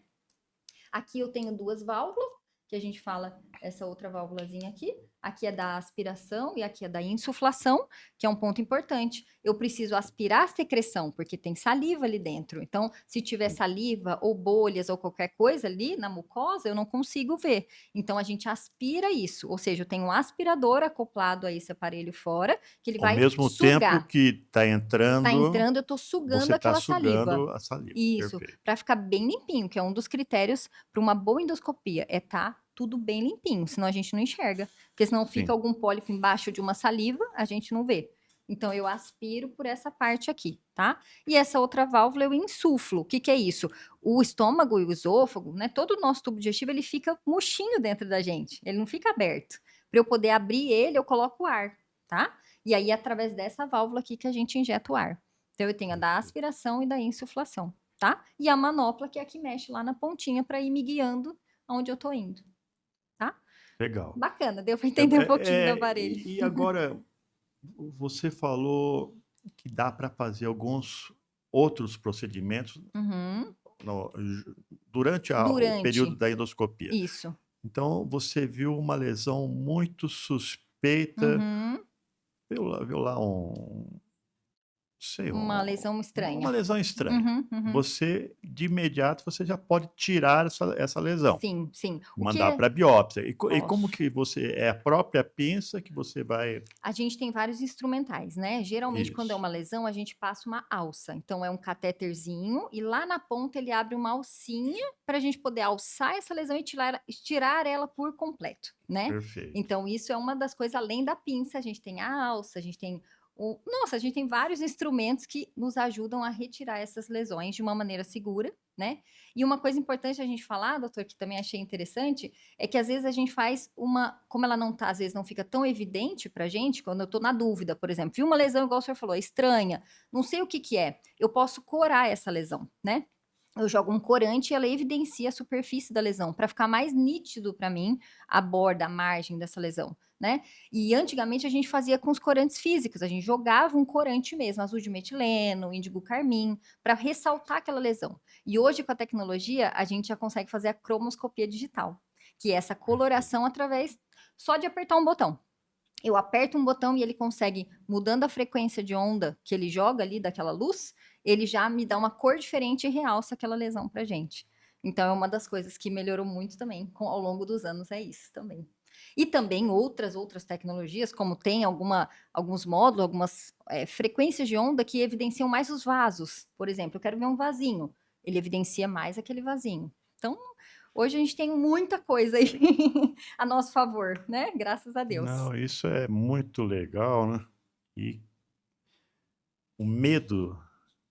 Aqui eu tenho duas válvulas, que a gente fala essa outra válvulazinha aqui. Aqui é da aspiração e aqui é da insuflação, que é um ponto importante. Eu preciso aspirar a secreção, porque tem saliva ali dentro. Então, se tiver saliva ou bolhas ou qualquer coisa ali na mucosa, eu não consigo ver. Então, a gente aspira isso. Ou seja, eu tenho um aspirador acoplado a esse aparelho fora, que ele Ao vai mesmo tempo sugar. que está Tá entrando, entrando, eu tô sugando você está aquela saliva. sugando a saliva. Isso, Perfeito. para ficar bem limpinho, que é um dos critérios para uma boa endoscopia, é tá tudo bem limpinho, senão a gente não enxerga. Porque senão fica Sim. algum pólipo embaixo de uma saliva, a gente não vê. Então, eu aspiro por essa parte aqui, tá? E essa outra válvula eu insuflo. O que que é isso? O estômago e o esôfago, né? Todo o nosso tubo digestivo, ele fica murchinho dentro da gente. Ele não fica aberto. Para eu poder abrir ele, eu coloco o ar, tá? E aí, através dessa válvula aqui que a gente injeta o ar. Então, eu tenho a da aspiração e da insuflação, tá? E a manopla, que é a que mexe lá na pontinha para ir me guiando aonde eu tô indo, tá? Legal. Bacana, deu para entender um pouquinho do É, aparelho. e agora, você falou que dá para fazer alguns outros procedimentos Uhum. durante o período Durante, da endoscopia. isso. Então, você viu uma lesão muito suspeita, Uhum. viu lá sei, Uma lesão uma estranha. lesão estranha. Uhum, uhum. Você, de imediato, você já pode tirar essa lesão, Sim, sim. O que mandar para biópsia. E como posso? que você, é a própria pinça que você vai... A gente tem vários instrumentais, né? Geralmente, quando é Isso, uma lesão, a gente passa uma alça. Então, é um catéterzinho e lá na ponta ele abre uma alcinha para a gente poder alçar essa lesão e tirar ela por completo, né? perfeito. Então, isso é uma das coisas além da pinça. A gente tem a alça, a gente tem nossa, a gente tem vários instrumentos que nos ajudam a retirar essas lesões de uma maneira segura, né? E uma coisa importante a gente falar, doutor, que também achei interessante, é que às vezes a gente faz como ela não tá, às vezes não fica tão evidente pra gente, quando eu tô na dúvida, por exemplo, vi uma lesão, igual o senhor falou, estranha, não sei o que que é, eu posso corar essa lesão, né? Eu jogo um corante e ela evidencia a superfície da lesão, para ficar mais nítido para mim a borda, a margem dessa lesão, né? E antigamente a gente fazia com os corantes físicos, a gente jogava um corante mesmo, azul de metileno, índigo carmim, para ressaltar aquela lesão. E hoje, com a tecnologia, a gente já consegue fazer a cromoscopia digital, que é essa coloração através só de apertar um botão. Eu aperto um botão e ele consegue, mudando a frequência de onda que ele joga ali daquela luz, ele já me dá uma cor diferente e realça aquela lesão pra gente. Então, é uma das coisas que melhorou muito também ao longo dos anos, é isso também. E também outras tecnologias, como tem alguns módulos, algumas frequências de onda que evidenciam mais os vasos. Por exemplo, eu quero ver um vasinho, ele evidencia mais aquele vasinho. Então, hoje a gente tem muita coisa aí a nosso favor, né? Graças a Deus. Não, isso é muito legal, né? E o medo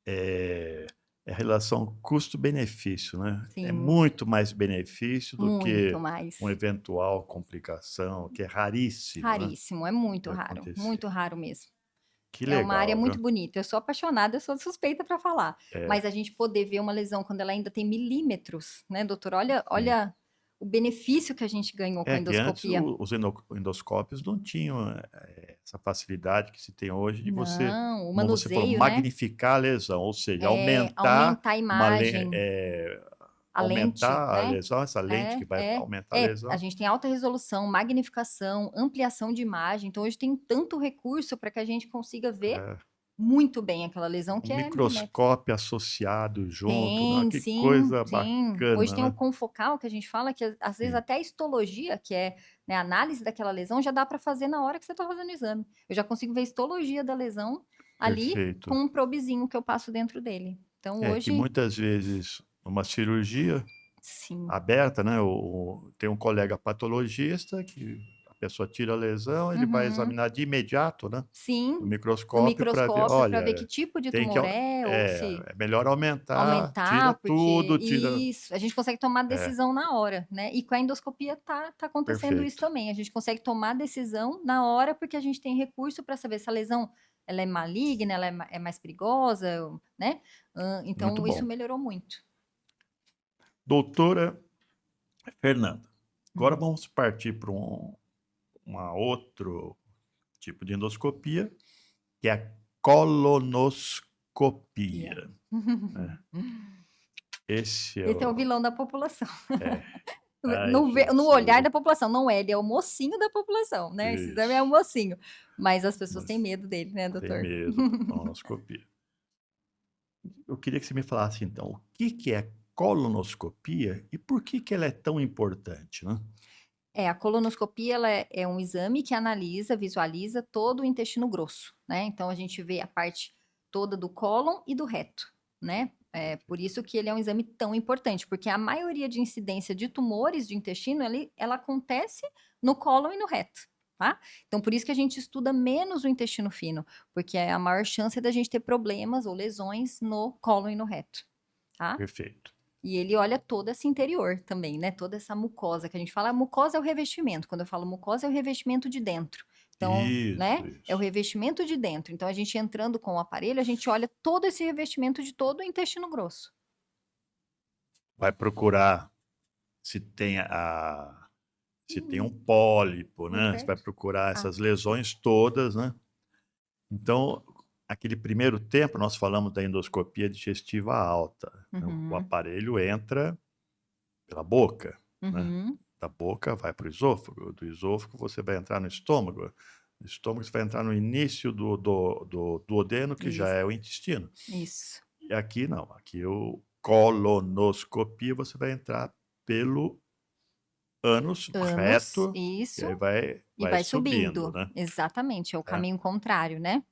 é a relação custo-benefício, né? É Sim, muito mais benefício do que muito mais. uma eventual complicação, que é raríssimo, né? Raríssimo, é De acontecer. muito raro mesmo. Que É uma área legal, muito viu? bonita. Eu sou apaixonada, eu sou suspeita para falar. Mas a gente poder ver uma lesão quando ela ainda tem milímetros, né, doutor? Olha o benefício que a gente ganhou com a Que antes endoscopia. os endoscópios não tinham essa facilidade que se tem hoje de você, Não, o como você falou, manuseio, né? magnificar a lesão, ou seja, aumentar Aumentar a imagem, a lente, aumentar a né? lesão, essa lente que vai aumentar a A lesão. gente tem alta resolução, magnificação, ampliação de imagem. Então, hoje tem tanto recurso para que a gente consiga ver É, muito bem aquela lesão que um é milimétrica. microscópio associado junto, né? Tem, Que sim, coisa sim. Hoje bacana, tem o né? confocal, que a gente fala que às vezes Sim, até a histologia, que é, né, a análise daquela lesão, já dá para fazer na hora que você está fazendo o exame. Eu já consigo ver a histologia da lesão ali perfeito. com um probezinho que eu passo dentro dele. Então, É que hoje, muitas vezes uma cirurgia sim. aberta, né? Tem um colega patologista que a pessoa tira a lesão, ele vai Uhum. examinar de imediato, né? No Sim, no microscópio para ver, microscópio para ver que olha, tipo de tem que tumor é, ou se é melhor aumentar, tira aumentar, porque tudo, tira. isso, a gente consegue tomar É, decisão na hora, né? E com a endoscopia tá acontecendo isso perfeito. também. A gente consegue tomar decisão na hora porque a gente tem recurso para saber se a lesão ela é maligna, ela é mais perigosa, né? Muito Então isso bom. melhorou muito. Doutora Fernanda, agora Uhum. vamos partir para outro tipo de endoscopia, que é a Yeah. colonoscopia, né? Esse é Esse é o vilão da população. é, Ai, No olhar Jesus. da população, não é, ele é o mocinho da população, né? Esse exame é o Isso. mocinho. Mas as pessoas têm Mas medo dele, né, tem doutor? medo. Colonoscopia. Eu queria que você me falasse, então, o que que é colonoscopia e por que que ela é tão importante, né? A colonoscopia ela é um exame que analisa, visualiza todo o intestino grosso, né? Então a gente vê a parte toda do cólon e do reto, né? É por isso que ele é um exame tão importante, porque a maioria de incidência de tumores de intestino, ela acontece no cólon e no reto, tá? Então por isso que a gente estuda menos o intestino fino, porque a maior chance é da gente ter problemas ou lesões no cólon e no reto, tá? Perfeito. E ele olha todo esse interior também, né? Toda essa mucosa que a gente fala. A mucosa é o revestimento. Quando eu falo mucosa, é o revestimento de dentro. Então, Isso, né? É o isso. revestimento de dentro. Então, a gente entrando com o aparelho, a gente olha todo esse revestimento de todo o intestino grosso. Vai procurar se tem se tem um pólipo, Muito né? Você vai perto. procurar Ah, essas lesões todas, né? Então, aquele primeiro tempo, nós falamos da endoscopia digestiva alta. Então, o uhum, aparelho entra pela boca, né? uhum, Da boca vai para o esôfago, do esôfago você vai entrar no estômago, do estômago você vai entrar no início do duodeno, que já isso, é o intestino. isso. E aqui não, aqui o colonoscopia você vai entrar pelo ânus Ânus, reto, e isso. aí vai, E vai vai subindo, subindo. né? Exatamente. É o É. caminho contrário, né?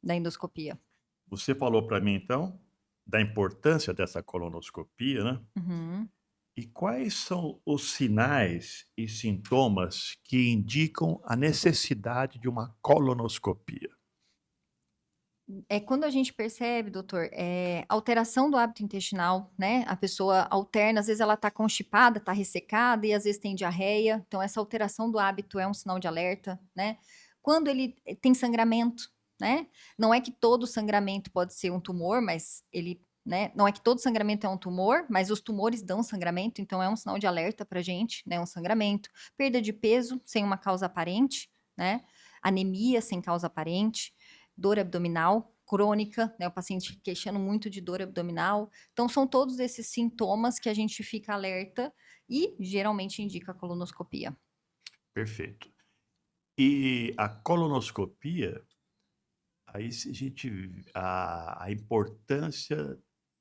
Da endoscopia. Você falou para mim, então, da importância dessa colonoscopia, né? Uhum. E quais são os sinais e sintomas que indicam a necessidade de uma colonoscopia? É quando a gente percebe, doutor, alteração do hábito intestinal, né? A pessoa alterna, às vezes ela tá constipada, tá ressecada e às vezes tem diarreia. Então, essa alteração do hábito é um sinal de alerta, né? Quando ele tem sangramento, né? Não é que todo sangramento pode ser um tumor, mas ele, né? Não é que todo sangramento é um tumor, mas os tumores dão sangramento, então é um sinal de alerta pra gente, né? Um sangramento. Perda de peso sem uma causa aparente, né? Anemia sem causa aparente, dor abdominal crônica, né? O paciente queixando muito de dor abdominal. Então, são todos esses sintomas que a gente fica alerta e geralmente indica a colonoscopia. Perfeito. E a colonoscopia, aí se a gente a importância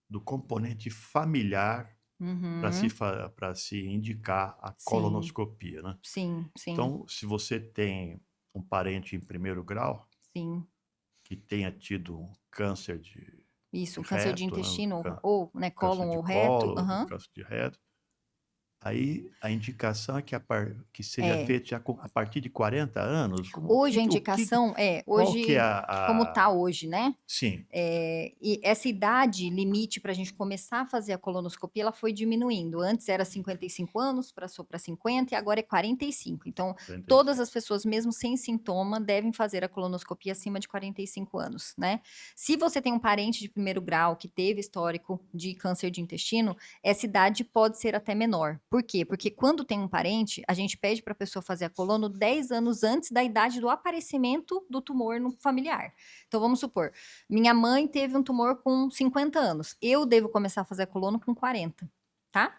do componente familiar Uhum. para se indicar a Sim, colonoscopia, né? sim, sim, Então, se você tem um parente em primeiro grau sim. que tenha tido um câncer Isso, de um câncer de reto, né, intestino ou, né, câncer cólon de ou reto. colo, Aham. câncer de reto, aí a indicação é que seja É. feito já a partir de 40 anos? Hoje a O que indicação qual que é hoje, como tá hoje, né? sim, E essa idade limite para a gente começar a fazer a colonoscopia, ela foi diminuindo. Antes era 55 anos, passou para 50 e agora é 45. Então, todas 45. as pessoas, mesmo sem sintoma, devem fazer a colonoscopia acima de 45 anos, né? Se você tem um parente de primeiro grau que teve histórico de câncer de intestino, essa idade pode ser até menor. Por quê? Porque quando tem um parente, a gente pede para a pessoa fazer a colono 10 anos antes da idade do aparecimento do tumor no familiar. Então, vamos supor, minha mãe teve um tumor com 50 anos. Eu devo começar a fazer a colono com 40, tá?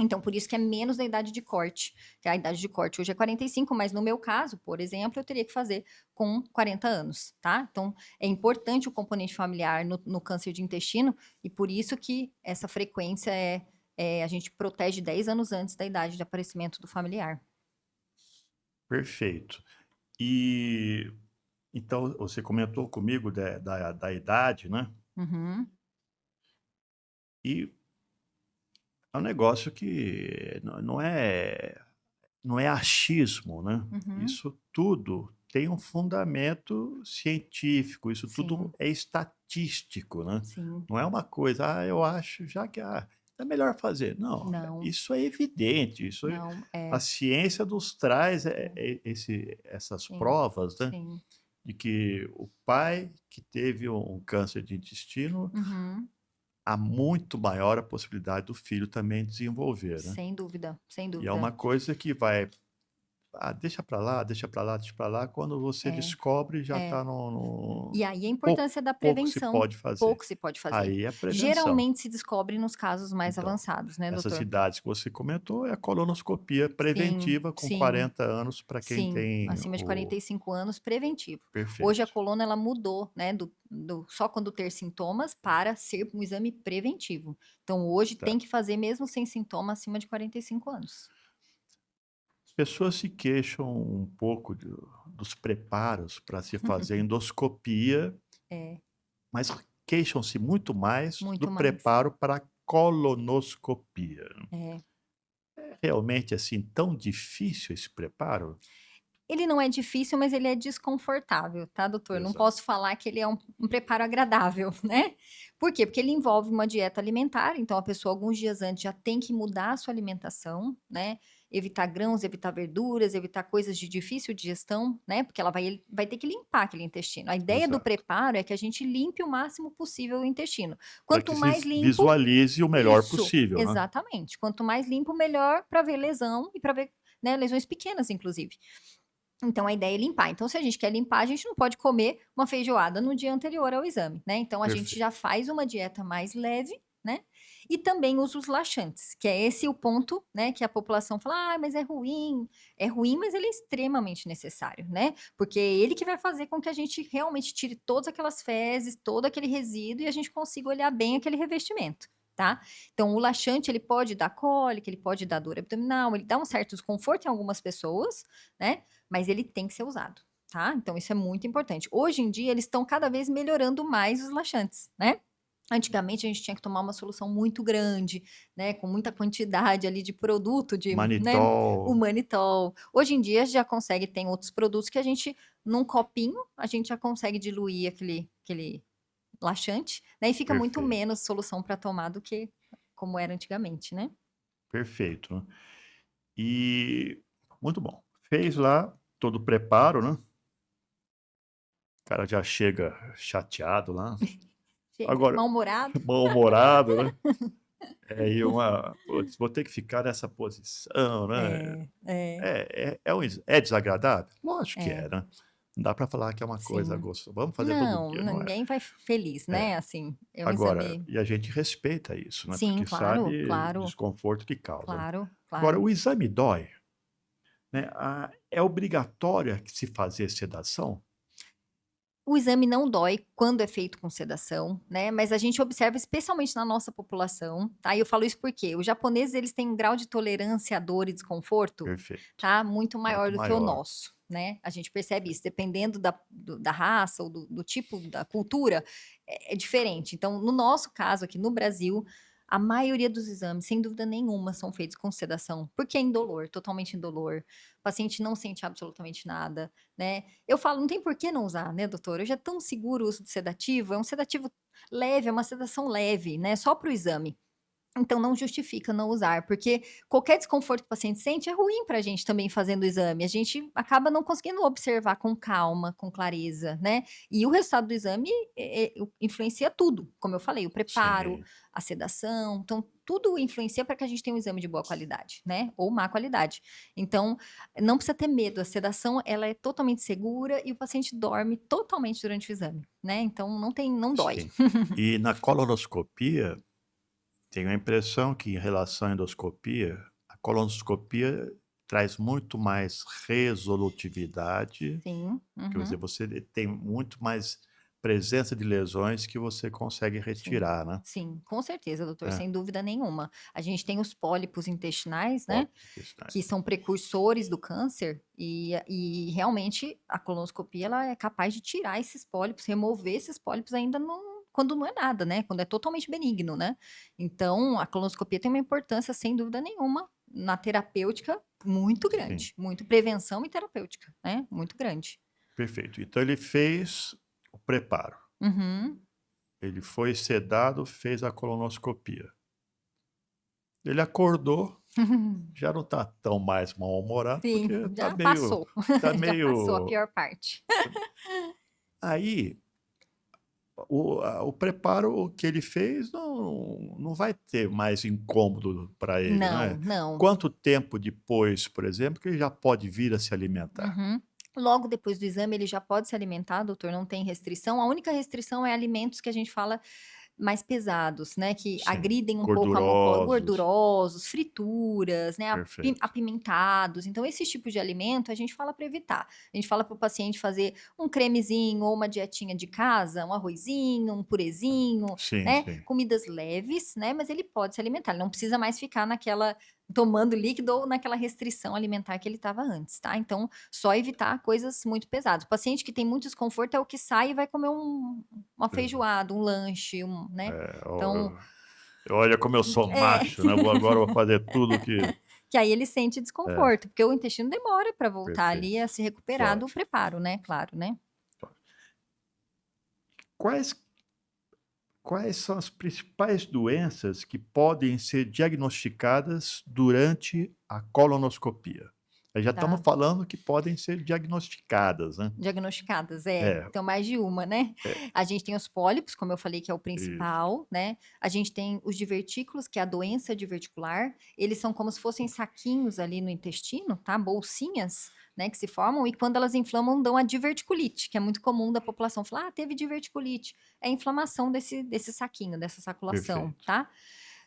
Então, por isso que é menos da idade de corte. Que a idade de corte hoje é 45, mas no meu caso, por exemplo, eu teria que fazer com 40 anos, tá? Então, é importante o componente familiar no câncer de intestino e por isso que essa frequência a gente protege 10 anos antes da idade de aparecimento do familiar. Perfeito. E então você comentou comigo da idade, né, Uhum, e é um negócio que não é achismo, né. uhum, Isso tudo tem um fundamento científico, isso tudo sim, é estatístico, né. sim. Não é uma coisa: "Ah, eu acho já que, é melhor fazer". Não, Não, isso é evidente, não, a ciência nos traz, essas sim, provas, né, sim. de que o pai que teve um câncer de intestino, Uhum. há muito maior a possibilidade do filho também desenvolver, né. Sem dúvida, sem E é dúvida. uma coisa que vai deixa para lá, deixa para lá, deixa para lá. Quando você É, descobre, já é. está no E aí a pouco, importância da pouco se prevenção, pode fazer. pouco se pode fazer. Aí é prevenção. Geralmente se descobre nos casos mais Então, avançados, né, essas doutor? idades que você comentou é a colonoscopia Sim, preventiva com sim. 40 anos para quem Sim, tem acima de o 45 anos, preventivo. Hoje a perfeito. coluna ela mudou, né, do só quando ter sintomas para ser um exame preventivo. Então hoje Tá. tem que fazer mesmo sem sintoma acima de 45 anos. As pessoas se queixam um pouco dos preparos para se fazer endoscopia, É, mas queixam-se muito mais do muito mais. preparo para a colonoscopia. É. É realmente assim tão difícil esse preparo? Ele não é difícil, mas ele é desconfortável, tá, doutor? Não Exato. posso falar que ele é um preparo agradável, né? Por quê? Porque ele envolve uma dieta alimentar, então a pessoa alguns dias antes já tem que mudar a sua alimentação, né? Evitar grãos, evitar verduras, evitar coisas de difícil digestão, né? Porque ela vai ter que limpar aquele intestino. A ideia do Exato. preparo é que a gente limpe o máximo possível o intestino. Para Quanto que mais se limpo, visualize o melhor isso, possível, né? exatamente. Quanto mais limpo, melhor para ver lesão e para ver, né, lesões pequenas, inclusive. Então a ideia é limpar. Então, se a gente quer limpar, a gente não pode comer uma feijoada no dia anterior ao exame, né? Então a gente já Perfeito. faz uma dieta mais leve, né? E também usa os laxantes, que é esse o ponto, né? Que a população fala, ah, mas é ruim. É ruim, mas ele é extremamente necessário, né? Porque é ele que vai fazer com que a gente realmente tire todas aquelas fezes, todo aquele resíduo e a gente consiga olhar bem aquele revestimento. Tá? Então, o laxante ele pode dar cólica, ele pode dar dor abdominal, ele dá um certo desconforto em algumas pessoas, né? Mas ele tem que ser usado, tá? Então isso é muito importante. Hoje em dia eles estão cada vez melhorando mais os laxantes, né? Antigamente a gente tinha que tomar uma solução muito grande, né, com muita quantidade ali de produto, de, né, o Manitol, manitol. Hoje em dia já consegue, tem outros produtos que a gente, num copinho, a gente já consegue diluir aquele laxante, né, e fica muito perfeito, menos solução para tomar do que como era antigamente, né? perfeito, né. E muito bom. Fez lá todo o preparo, né, o cara já chega chateado lá, Chega agora mal-humorado. mal-humorado, né, aí uma: "Puts, vou ter que ficar nessa posição", né. É, é, É desagradável? Lógico que é, é. né. Não dá para falar que é uma coisa Sim. gostosa, vamos fazer todo Não, dia, não é. ninguém vai feliz, É. né, assim, é um Agora, exame e a gente respeita isso, né, sim, porque claro, sabe o claro, desconforto que causa, né. claro, Agora claro. o exame dói, né, é obrigatória que se fazer sedação? O exame não dói quando é feito com sedação, né, mas a gente observa especialmente na nossa população, tá, e eu falo isso porque os japoneses eles têm um grau de tolerância à dor e desconforto, Perfeito. tá, muito Muito maior do que o maior. nosso, né, a gente percebe isso, dependendo da raça ou do tipo da cultura, é diferente. Então, no nosso caso aqui no Brasil, a maioria dos exames, sem dúvida nenhuma, são feitos com sedação, porque é indolor, totalmente indolor, o paciente não sente absolutamente nada, né. Eu falo: "Não tem por que não usar, né, doutor, hoje é tão seguro o uso de sedativo, é um sedativo leve, é uma sedação leve, né, só para o exame". Então não justifica não usar, porque qualquer desconforto que o paciente sente é ruim para a gente também fazendo o exame, a gente acaba não conseguindo observar com calma, com clareza, né. E o resultado do exame, influencia tudo, como eu falei, o preparo, Sim, a sedação, então tudo influencia para que a gente tenha um exame de boa qualidade, né, ou má qualidade. Então, não precisa ter medo, a sedação ela é totalmente segura e o paciente dorme totalmente durante o exame, né, então não dói. sim. E na colonoscopia, tenho a impressão que em relação à endoscopia, a colonoscopia traz muito mais resolutividade, Sim, quer dizer, uhum. você tem muito mais presença de lesões que você consegue Sim, retirar, né. sim, com certeza, doutor, É, sem dúvida nenhuma. A gente tem os pólipos intestinais, né, pólipos intestinais. que são precursores do câncer, e realmente a colonoscopia ela é capaz de tirar esses pólipos, remover esses pólipos ainda quando não é nada, né, quando é totalmente benigno, né. Então a colonoscopia tem uma importância, sem dúvida nenhuma, na terapêutica muito Sim, grande, muito prevenção e terapêutica, né, muito grande. perfeito. Então ele fez o preparo, Uhum. ele foi sedado, fez a colonoscopia. Ele acordou, já não está tão mais mal-humorado, porque Sim, está já meio passou, tá já passou a meio pior parte. aí, o preparo que ele fez não vai ter mais incômodo para ele, não Não, é? não. Quanto tempo depois, por exemplo, que ele já pode vir a se alimentar? Uhum. Logo depois do exame, ele já pode se alimentar, doutor, não tem restrição. A única restrição é alimentos que a gente fala mais pesados, né, que Sim, agridem um pouco a mucosa, gordurosos, gordurosos, frituras, né, perfeito. apimentados. Então, esse tipo de alimento a gente fala para evitar. A gente fala para o paciente fazer um cremezinho ou uma dietinha de casa, um arrozinho, um purezinho, Sim, né, sim. comidas leves, né, mas ele pode se alimentar, ele não precisa mais ficar naquela tomando líquido ou naquela restrição alimentar que ele estava antes, tá? Então, só evitar coisas muito pesadas. O paciente que tem muito desconforto é o que sai e vai comer uma Exa feijoada, um lanche, né? Então, olha como eu sou é, macho, né, agora eu vou fazer tudo que que aí ele sente é, desconforto, porque o intestino demora para voltar ali perfeito. a se recuperar do Ótimo, preparo, né? Claro, né? ótimo. Quais quais são as principais doenças que podem ser diagnosticadas durante a colonoscopia? Aí já estamos Tá. falando que podem ser diagnosticadas, né. Diagnosticadas, É, então mais de uma, né. é, A gente tem os pólipos, como eu falei, que é o isso, principal, né, a gente tem os divertículos, que é a doença diverticular, eles são como se fossem saquinhos ali no intestino, tá, bolsinhas, né, que se formam e quando elas inflamam dão a diverticulite, que é muito comum da população falar: "Ah, teve diverticulite", é a inflamação desse saquinho, dessa saculação, perfeito. tá.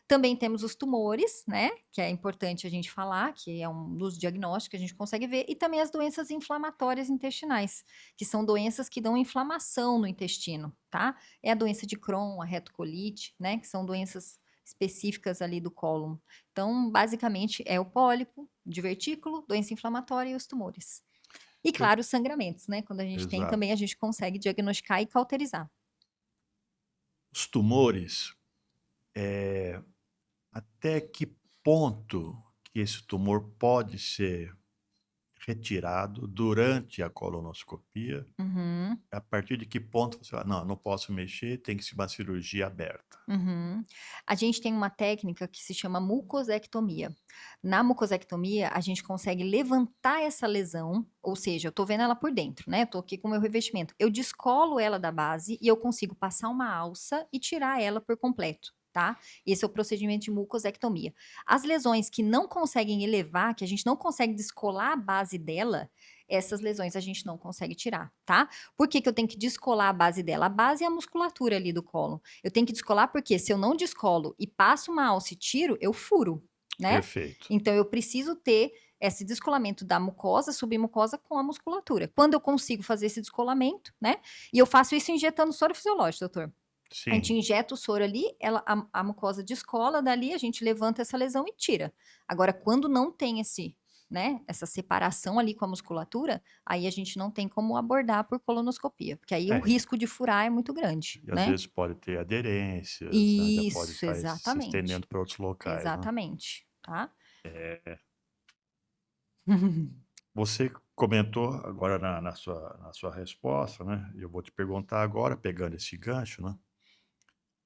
Também temos os tumores, né, que é importante a gente falar, que é um dos diagnósticos que a gente consegue ver, e também as doenças inflamatórias intestinais, que são doenças que dão inflamação no intestino, tá? É a doença de Crohn, a retocolite, né, que são doenças específicas ali do cólon. Então, basicamente, é o pólipo, divertículo, doença inflamatória e os tumores. E Eu claro, os sangramentos, né, quando a gente tem exato. também, a gente consegue diagnosticar e cauterizar. Os tumores, até que ponto que esse tumor pode ser retirado durante a colonoscopia? Uhum. A partir de que ponto você fala: "Não, não posso mexer, tem que ser uma cirurgia aberta"? Uhum. A gente tem uma técnica que se chama mucosectomia. Na mucosectomia, a gente consegue levantar essa lesão, ou seja, eu tô vendo ela por dentro, né? Eu tô aqui com o meu revestimento. Eu descolo ela da base e eu consigo passar uma alça e tirar ela por completo. Tá? Esse é o procedimento de mucosectomia. As lesões que não conseguem elevar, que a gente não consegue descolar a base dela, essas lesões a gente não consegue tirar, tá? Por que que eu tenho que descolar a base dela? A base é a musculatura ali do colo. Eu tenho que descolar, porque se eu não descolo e passo uma alça e tiro, eu furo, né. Perfeito. Então eu preciso ter esse descolamento da mucosa, submucosa com a musculatura. Quando eu consigo fazer esse descolamento, né, e eu faço isso injetando soro fisiológico, doutor. A gente Sim. injeta o soro ali, a mucosa descola dali, a gente levanta essa lesão e tira. Agora quando não tem né, essa separação ali com a musculatura, aí a gente não tem como abordar por colonoscopia, porque aí o É, risco de furar é muito grande, e às né. vezes pode ter aderências, né, já pode Isso, estar se exatamente. estendendo para outros locais, né. Exatamente, tá. Você comentou agora na sua resposta, né, e eu vou te perguntar agora, pegando esse gancho, né,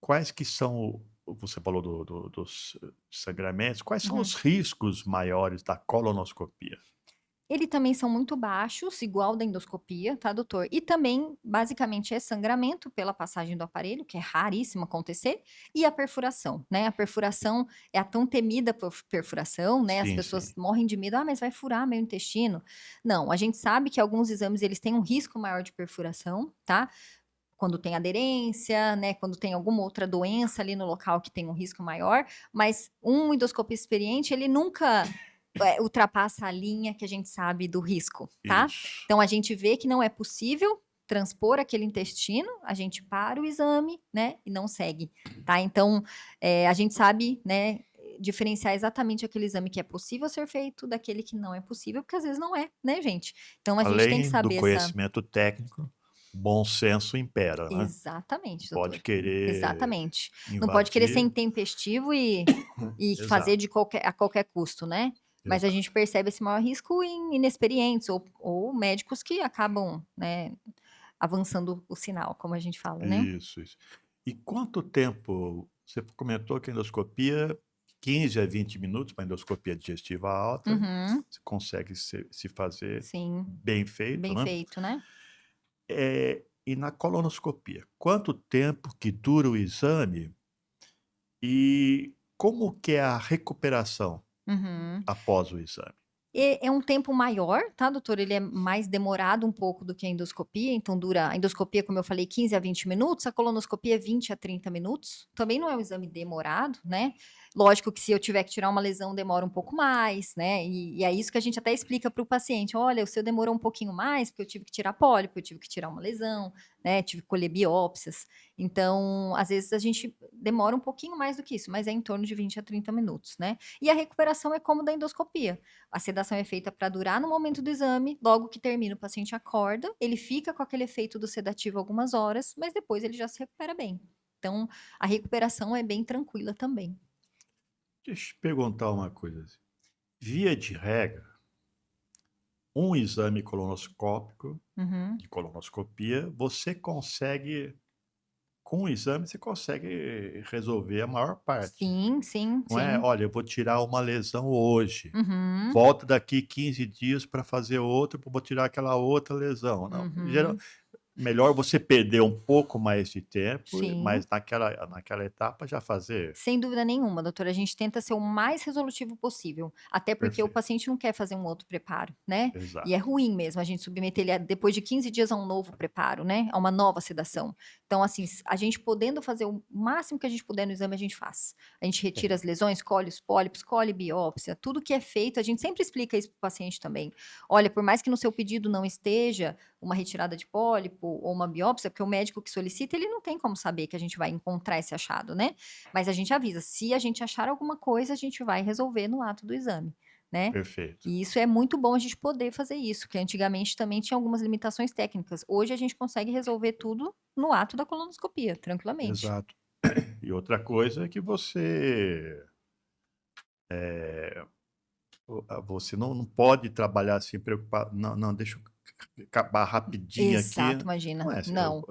quais que são você falou dos sangramentos, quais são Uhum. os riscos maiores da colonoscopia? Ele também são muito baixos, igual da endoscopia, tá, doutor? E também, basicamente, é sangramento pela passagem do aparelho, que é raríssimo acontecer, e a perfuração, né? A perfuração é a tão temida perfuração, né? As Sim, sim. pessoas morrem de medo, ah, mas vai furar meu intestino. Não, a gente sabe que alguns exames eles têm um risco maior de perfuração, tá? Quando tem aderência, né? Quando tem alguma outra doença ali no local que tem um risco maior, mas um endoscopista experiente, ele nunca ultrapassa a linha que a gente sabe do risco, tá. Isso. Então a gente vê que não é possível transpor aquele intestino, a gente para o exame, né, e não segue, tá. Então, a gente sabe, né, diferenciar exatamente aquele exame que é possível ser feito daquele que não é possível, porque às vezes não é, né, gente. Então a gente tem que Além do saber essa conhecimento técnico, bom senso impera, né. exatamente, Pode doutor. querer Exatamente. Não pode querer ser invadir intempestivo e fazer exato, a qualquer custo, né. Mas a gente exato. percebe esse maior risco em inexperientes ou médicos que acabam, né, avançando o sinal, como a gente fala, né. Isso, isso. E quanto tempo você comentou que a endoscopia 15 a 20 minutos para endoscopia digestiva alta, Uhum. você consegue se fazer Sim, bem feito, bem né. feito, né. E na colonoscopia, quanto tempo que dura o exame E como que é a recuperação Uhum. após o exame? É um tempo maior, tá, doutor? Ele é mais demorado um pouco do que a endoscopia, então dura a endoscopia, como eu falei, 15 a 20 minutos, a colonoscopia é 20 a 30 minutos. Também não é um exame demorado, né? Lógico que se eu tiver que tirar uma lesão, demora um pouco mais, né? E é isso que a gente até explica para o paciente: olha, o seu demorou um pouquinho mais, porque eu tive que tirar pólipo, eu tive que tirar uma lesão, né? Tive que colher biópsias. Então, às vezes a gente demora um pouquinho mais do que isso, mas é em torno de 20 a 30 minutos, né? E a recuperação é como da endoscopia. A sedação é feita para durar no momento do exame, logo que termina, o paciente acorda, ele fica com aquele efeito do sedativo algumas horas, mas depois ele já se recupera bem. Então, a recuperação é bem tranquila também. Deixa eu te perguntar uma coisa. Via de regra, um exame colonoscópico, Uhum. de colonoscopia, você consegue, com o exame, você consegue resolver a maior parte. Sim, sim, Não é, sim. olha, eu vou tirar uma lesão hoje, Uhum, volta daqui 15 dias para fazer outra, vou tirar aquela outra lesão. Não, uhum. melhor você perder um pouco mais de tempo, Sim. mas naquela etapa já fazer. Sem dúvida nenhuma, doutora, a gente tenta ser o mais resolutivo possível, até porque o Perfeito, paciente não quer fazer um outro preparo, né, e é exato. ruim mesmo a gente submeter ele a depois de 15 dias a um novo preparo, né, a uma nova sedação. Então, assim, a gente podendo fazer o máximo que a gente puder no exame, a gente faz. A gente retira É, as lesões, colhe os pólipos, colhe biópsia, tudo que é feito, a gente sempre explica isso para o paciente também. Olha, por mais que no seu pedido não esteja uma retirada de pólipo ou uma biópsia, porque o médico que solicita, ele não tem como saber que a gente vai encontrar esse achado, né? Mas a gente avisa, se a gente achar alguma coisa, a gente vai resolver no ato do exame, né. perfeito, E isso é muito bom a gente poder fazer isso, que antigamente também tinha algumas limitações técnicas. Hoje a gente consegue resolver tudo no ato da colonoscopia, tranquilamente. exato. E outra coisa é que você, você não pode trabalhar assim preocupado, não, não, deixa eu acabar rapidinho aqui. Exato, Não imagina. é, assim, Não,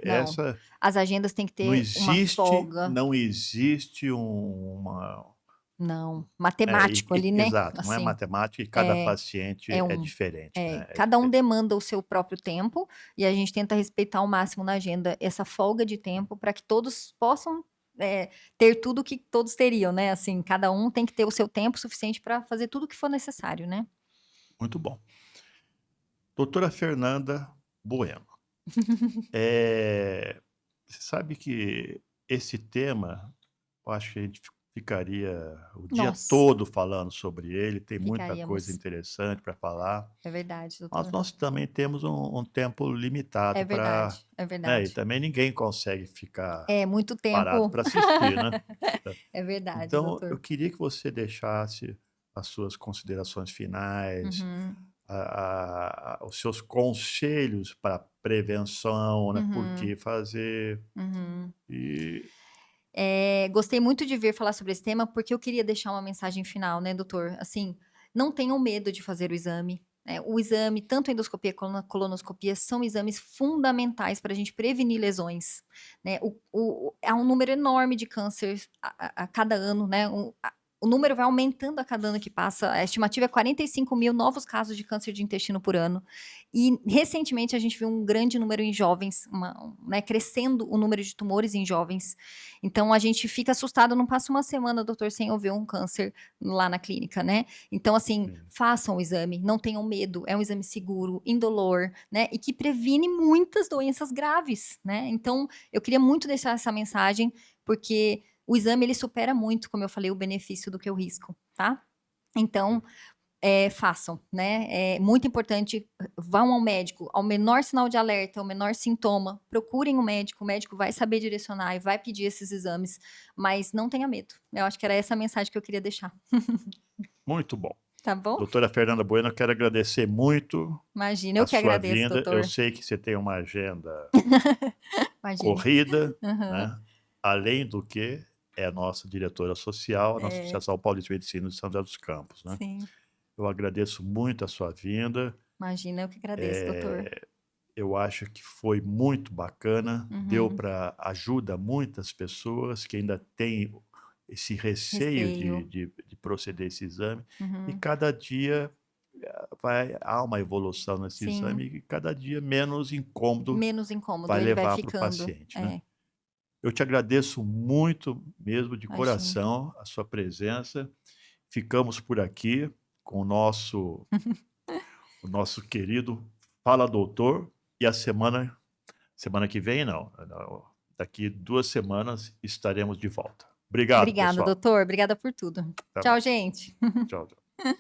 não. essa As agendas têm que não ter uma existe, folga. não existe uma. Não, É, matemático ali, né, exato, não é assim. matemática e cada É. paciente É é um diferente, né? É cada um diferente. demanda o seu próprio tempo, e a gente tenta respeitar ao máximo na agenda essa folga de tempo para que todos possam, ter tudo que todos teriam, né, assim, cada um tem que ter o seu tempo suficiente para fazer tudo o que for necessário, né. Muito bom. Doutora Fernanda Bueno, você sabe que esse tema, eu acho que a gente ficaria o dia Nossa, todo falando sobre ele, tem muita coisa ficaríamos. interessante para falar, É verdade, mas doutor. nós também temos um tempo limitado para, É né, e verdade. também ninguém consegue ficar É muito parado tempo. para assistir, né? É verdade, Então, eu doutor. queria que você deixasse as suas considerações finais, Uhum, os seus conselhos para prevenção, né, por uhum, que fazer. uhum. E Gostei muito de vir falar sobre esse tema, porque eu queria deixar uma mensagem final, né, doutor. Assim, não tenham medo de fazer o exame, né. O exame, tanto a endoscopia como a colonoscopia, são exames fundamentais para a gente prevenir lesões, né. Há um número enorme de câncer a cada ano, né. O número vai aumentando a cada ano que passa. A estimativa é 45.000 novos casos de câncer de intestino por ano. E, recentemente, a gente viu um grande número em jovens, né, crescendo o número de tumores em jovens. Então a gente fica assustado, não passa uma semana, doutor, sem eu ver um câncer lá na clínica, né. Então assim, sim, façam o exame, não tenham medo, é um exame seguro, indolor, né, e que previne muitas doenças graves, né. Então eu queria muito deixar essa mensagem, porque o exame ele supera muito, como eu falei, o benefício do que o risco, tá. Então, façam, né, é muito importante, vão ao médico, ao menor sinal de alerta, ao menor sintoma, procurem o médico vai saber direcionar e vai pedir esses exames, mas não tenha medo. Eu acho que era essa a mensagem que eu queria deixar, muito bom. tá bom? Doutora Fernanda Bueno, eu quero agradecer muito Imagina, a eu que sua agradeço, vinda. Eu doutor. sei que você tem uma agenda Imagina. corrida, Aham. né, além do que é a nossa diretora social na É, Associação Paulista de Medicina de São José dos Campos, né. sim. Eu agradeço muito a sua vinda. Imagina, eu que agradeço, doutor. Eh, eu acho que foi muito bacana, deu Uhum. para ajuda muitas pessoas que ainda têm esse receio de Receio. de proceder esse exame, e Uhum. cada dia, há uma evolução nesse exame Sim, e cada dia menos incômodo menos incômodo, vai ele vai levar para o ficando. paciente, né. É. Eu te agradeço muito mesmo, de Imagina. coração, a sua presença. Ficamos por aqui com o nosso querido Fala Doutor, e a semana que vem não, daqui 2 semanas estaremos de volta. Obrigado, Obrigada, pessoal. doutor. Obrigada por tudo. Até Tchau, mais. gente. Tchau, tchau.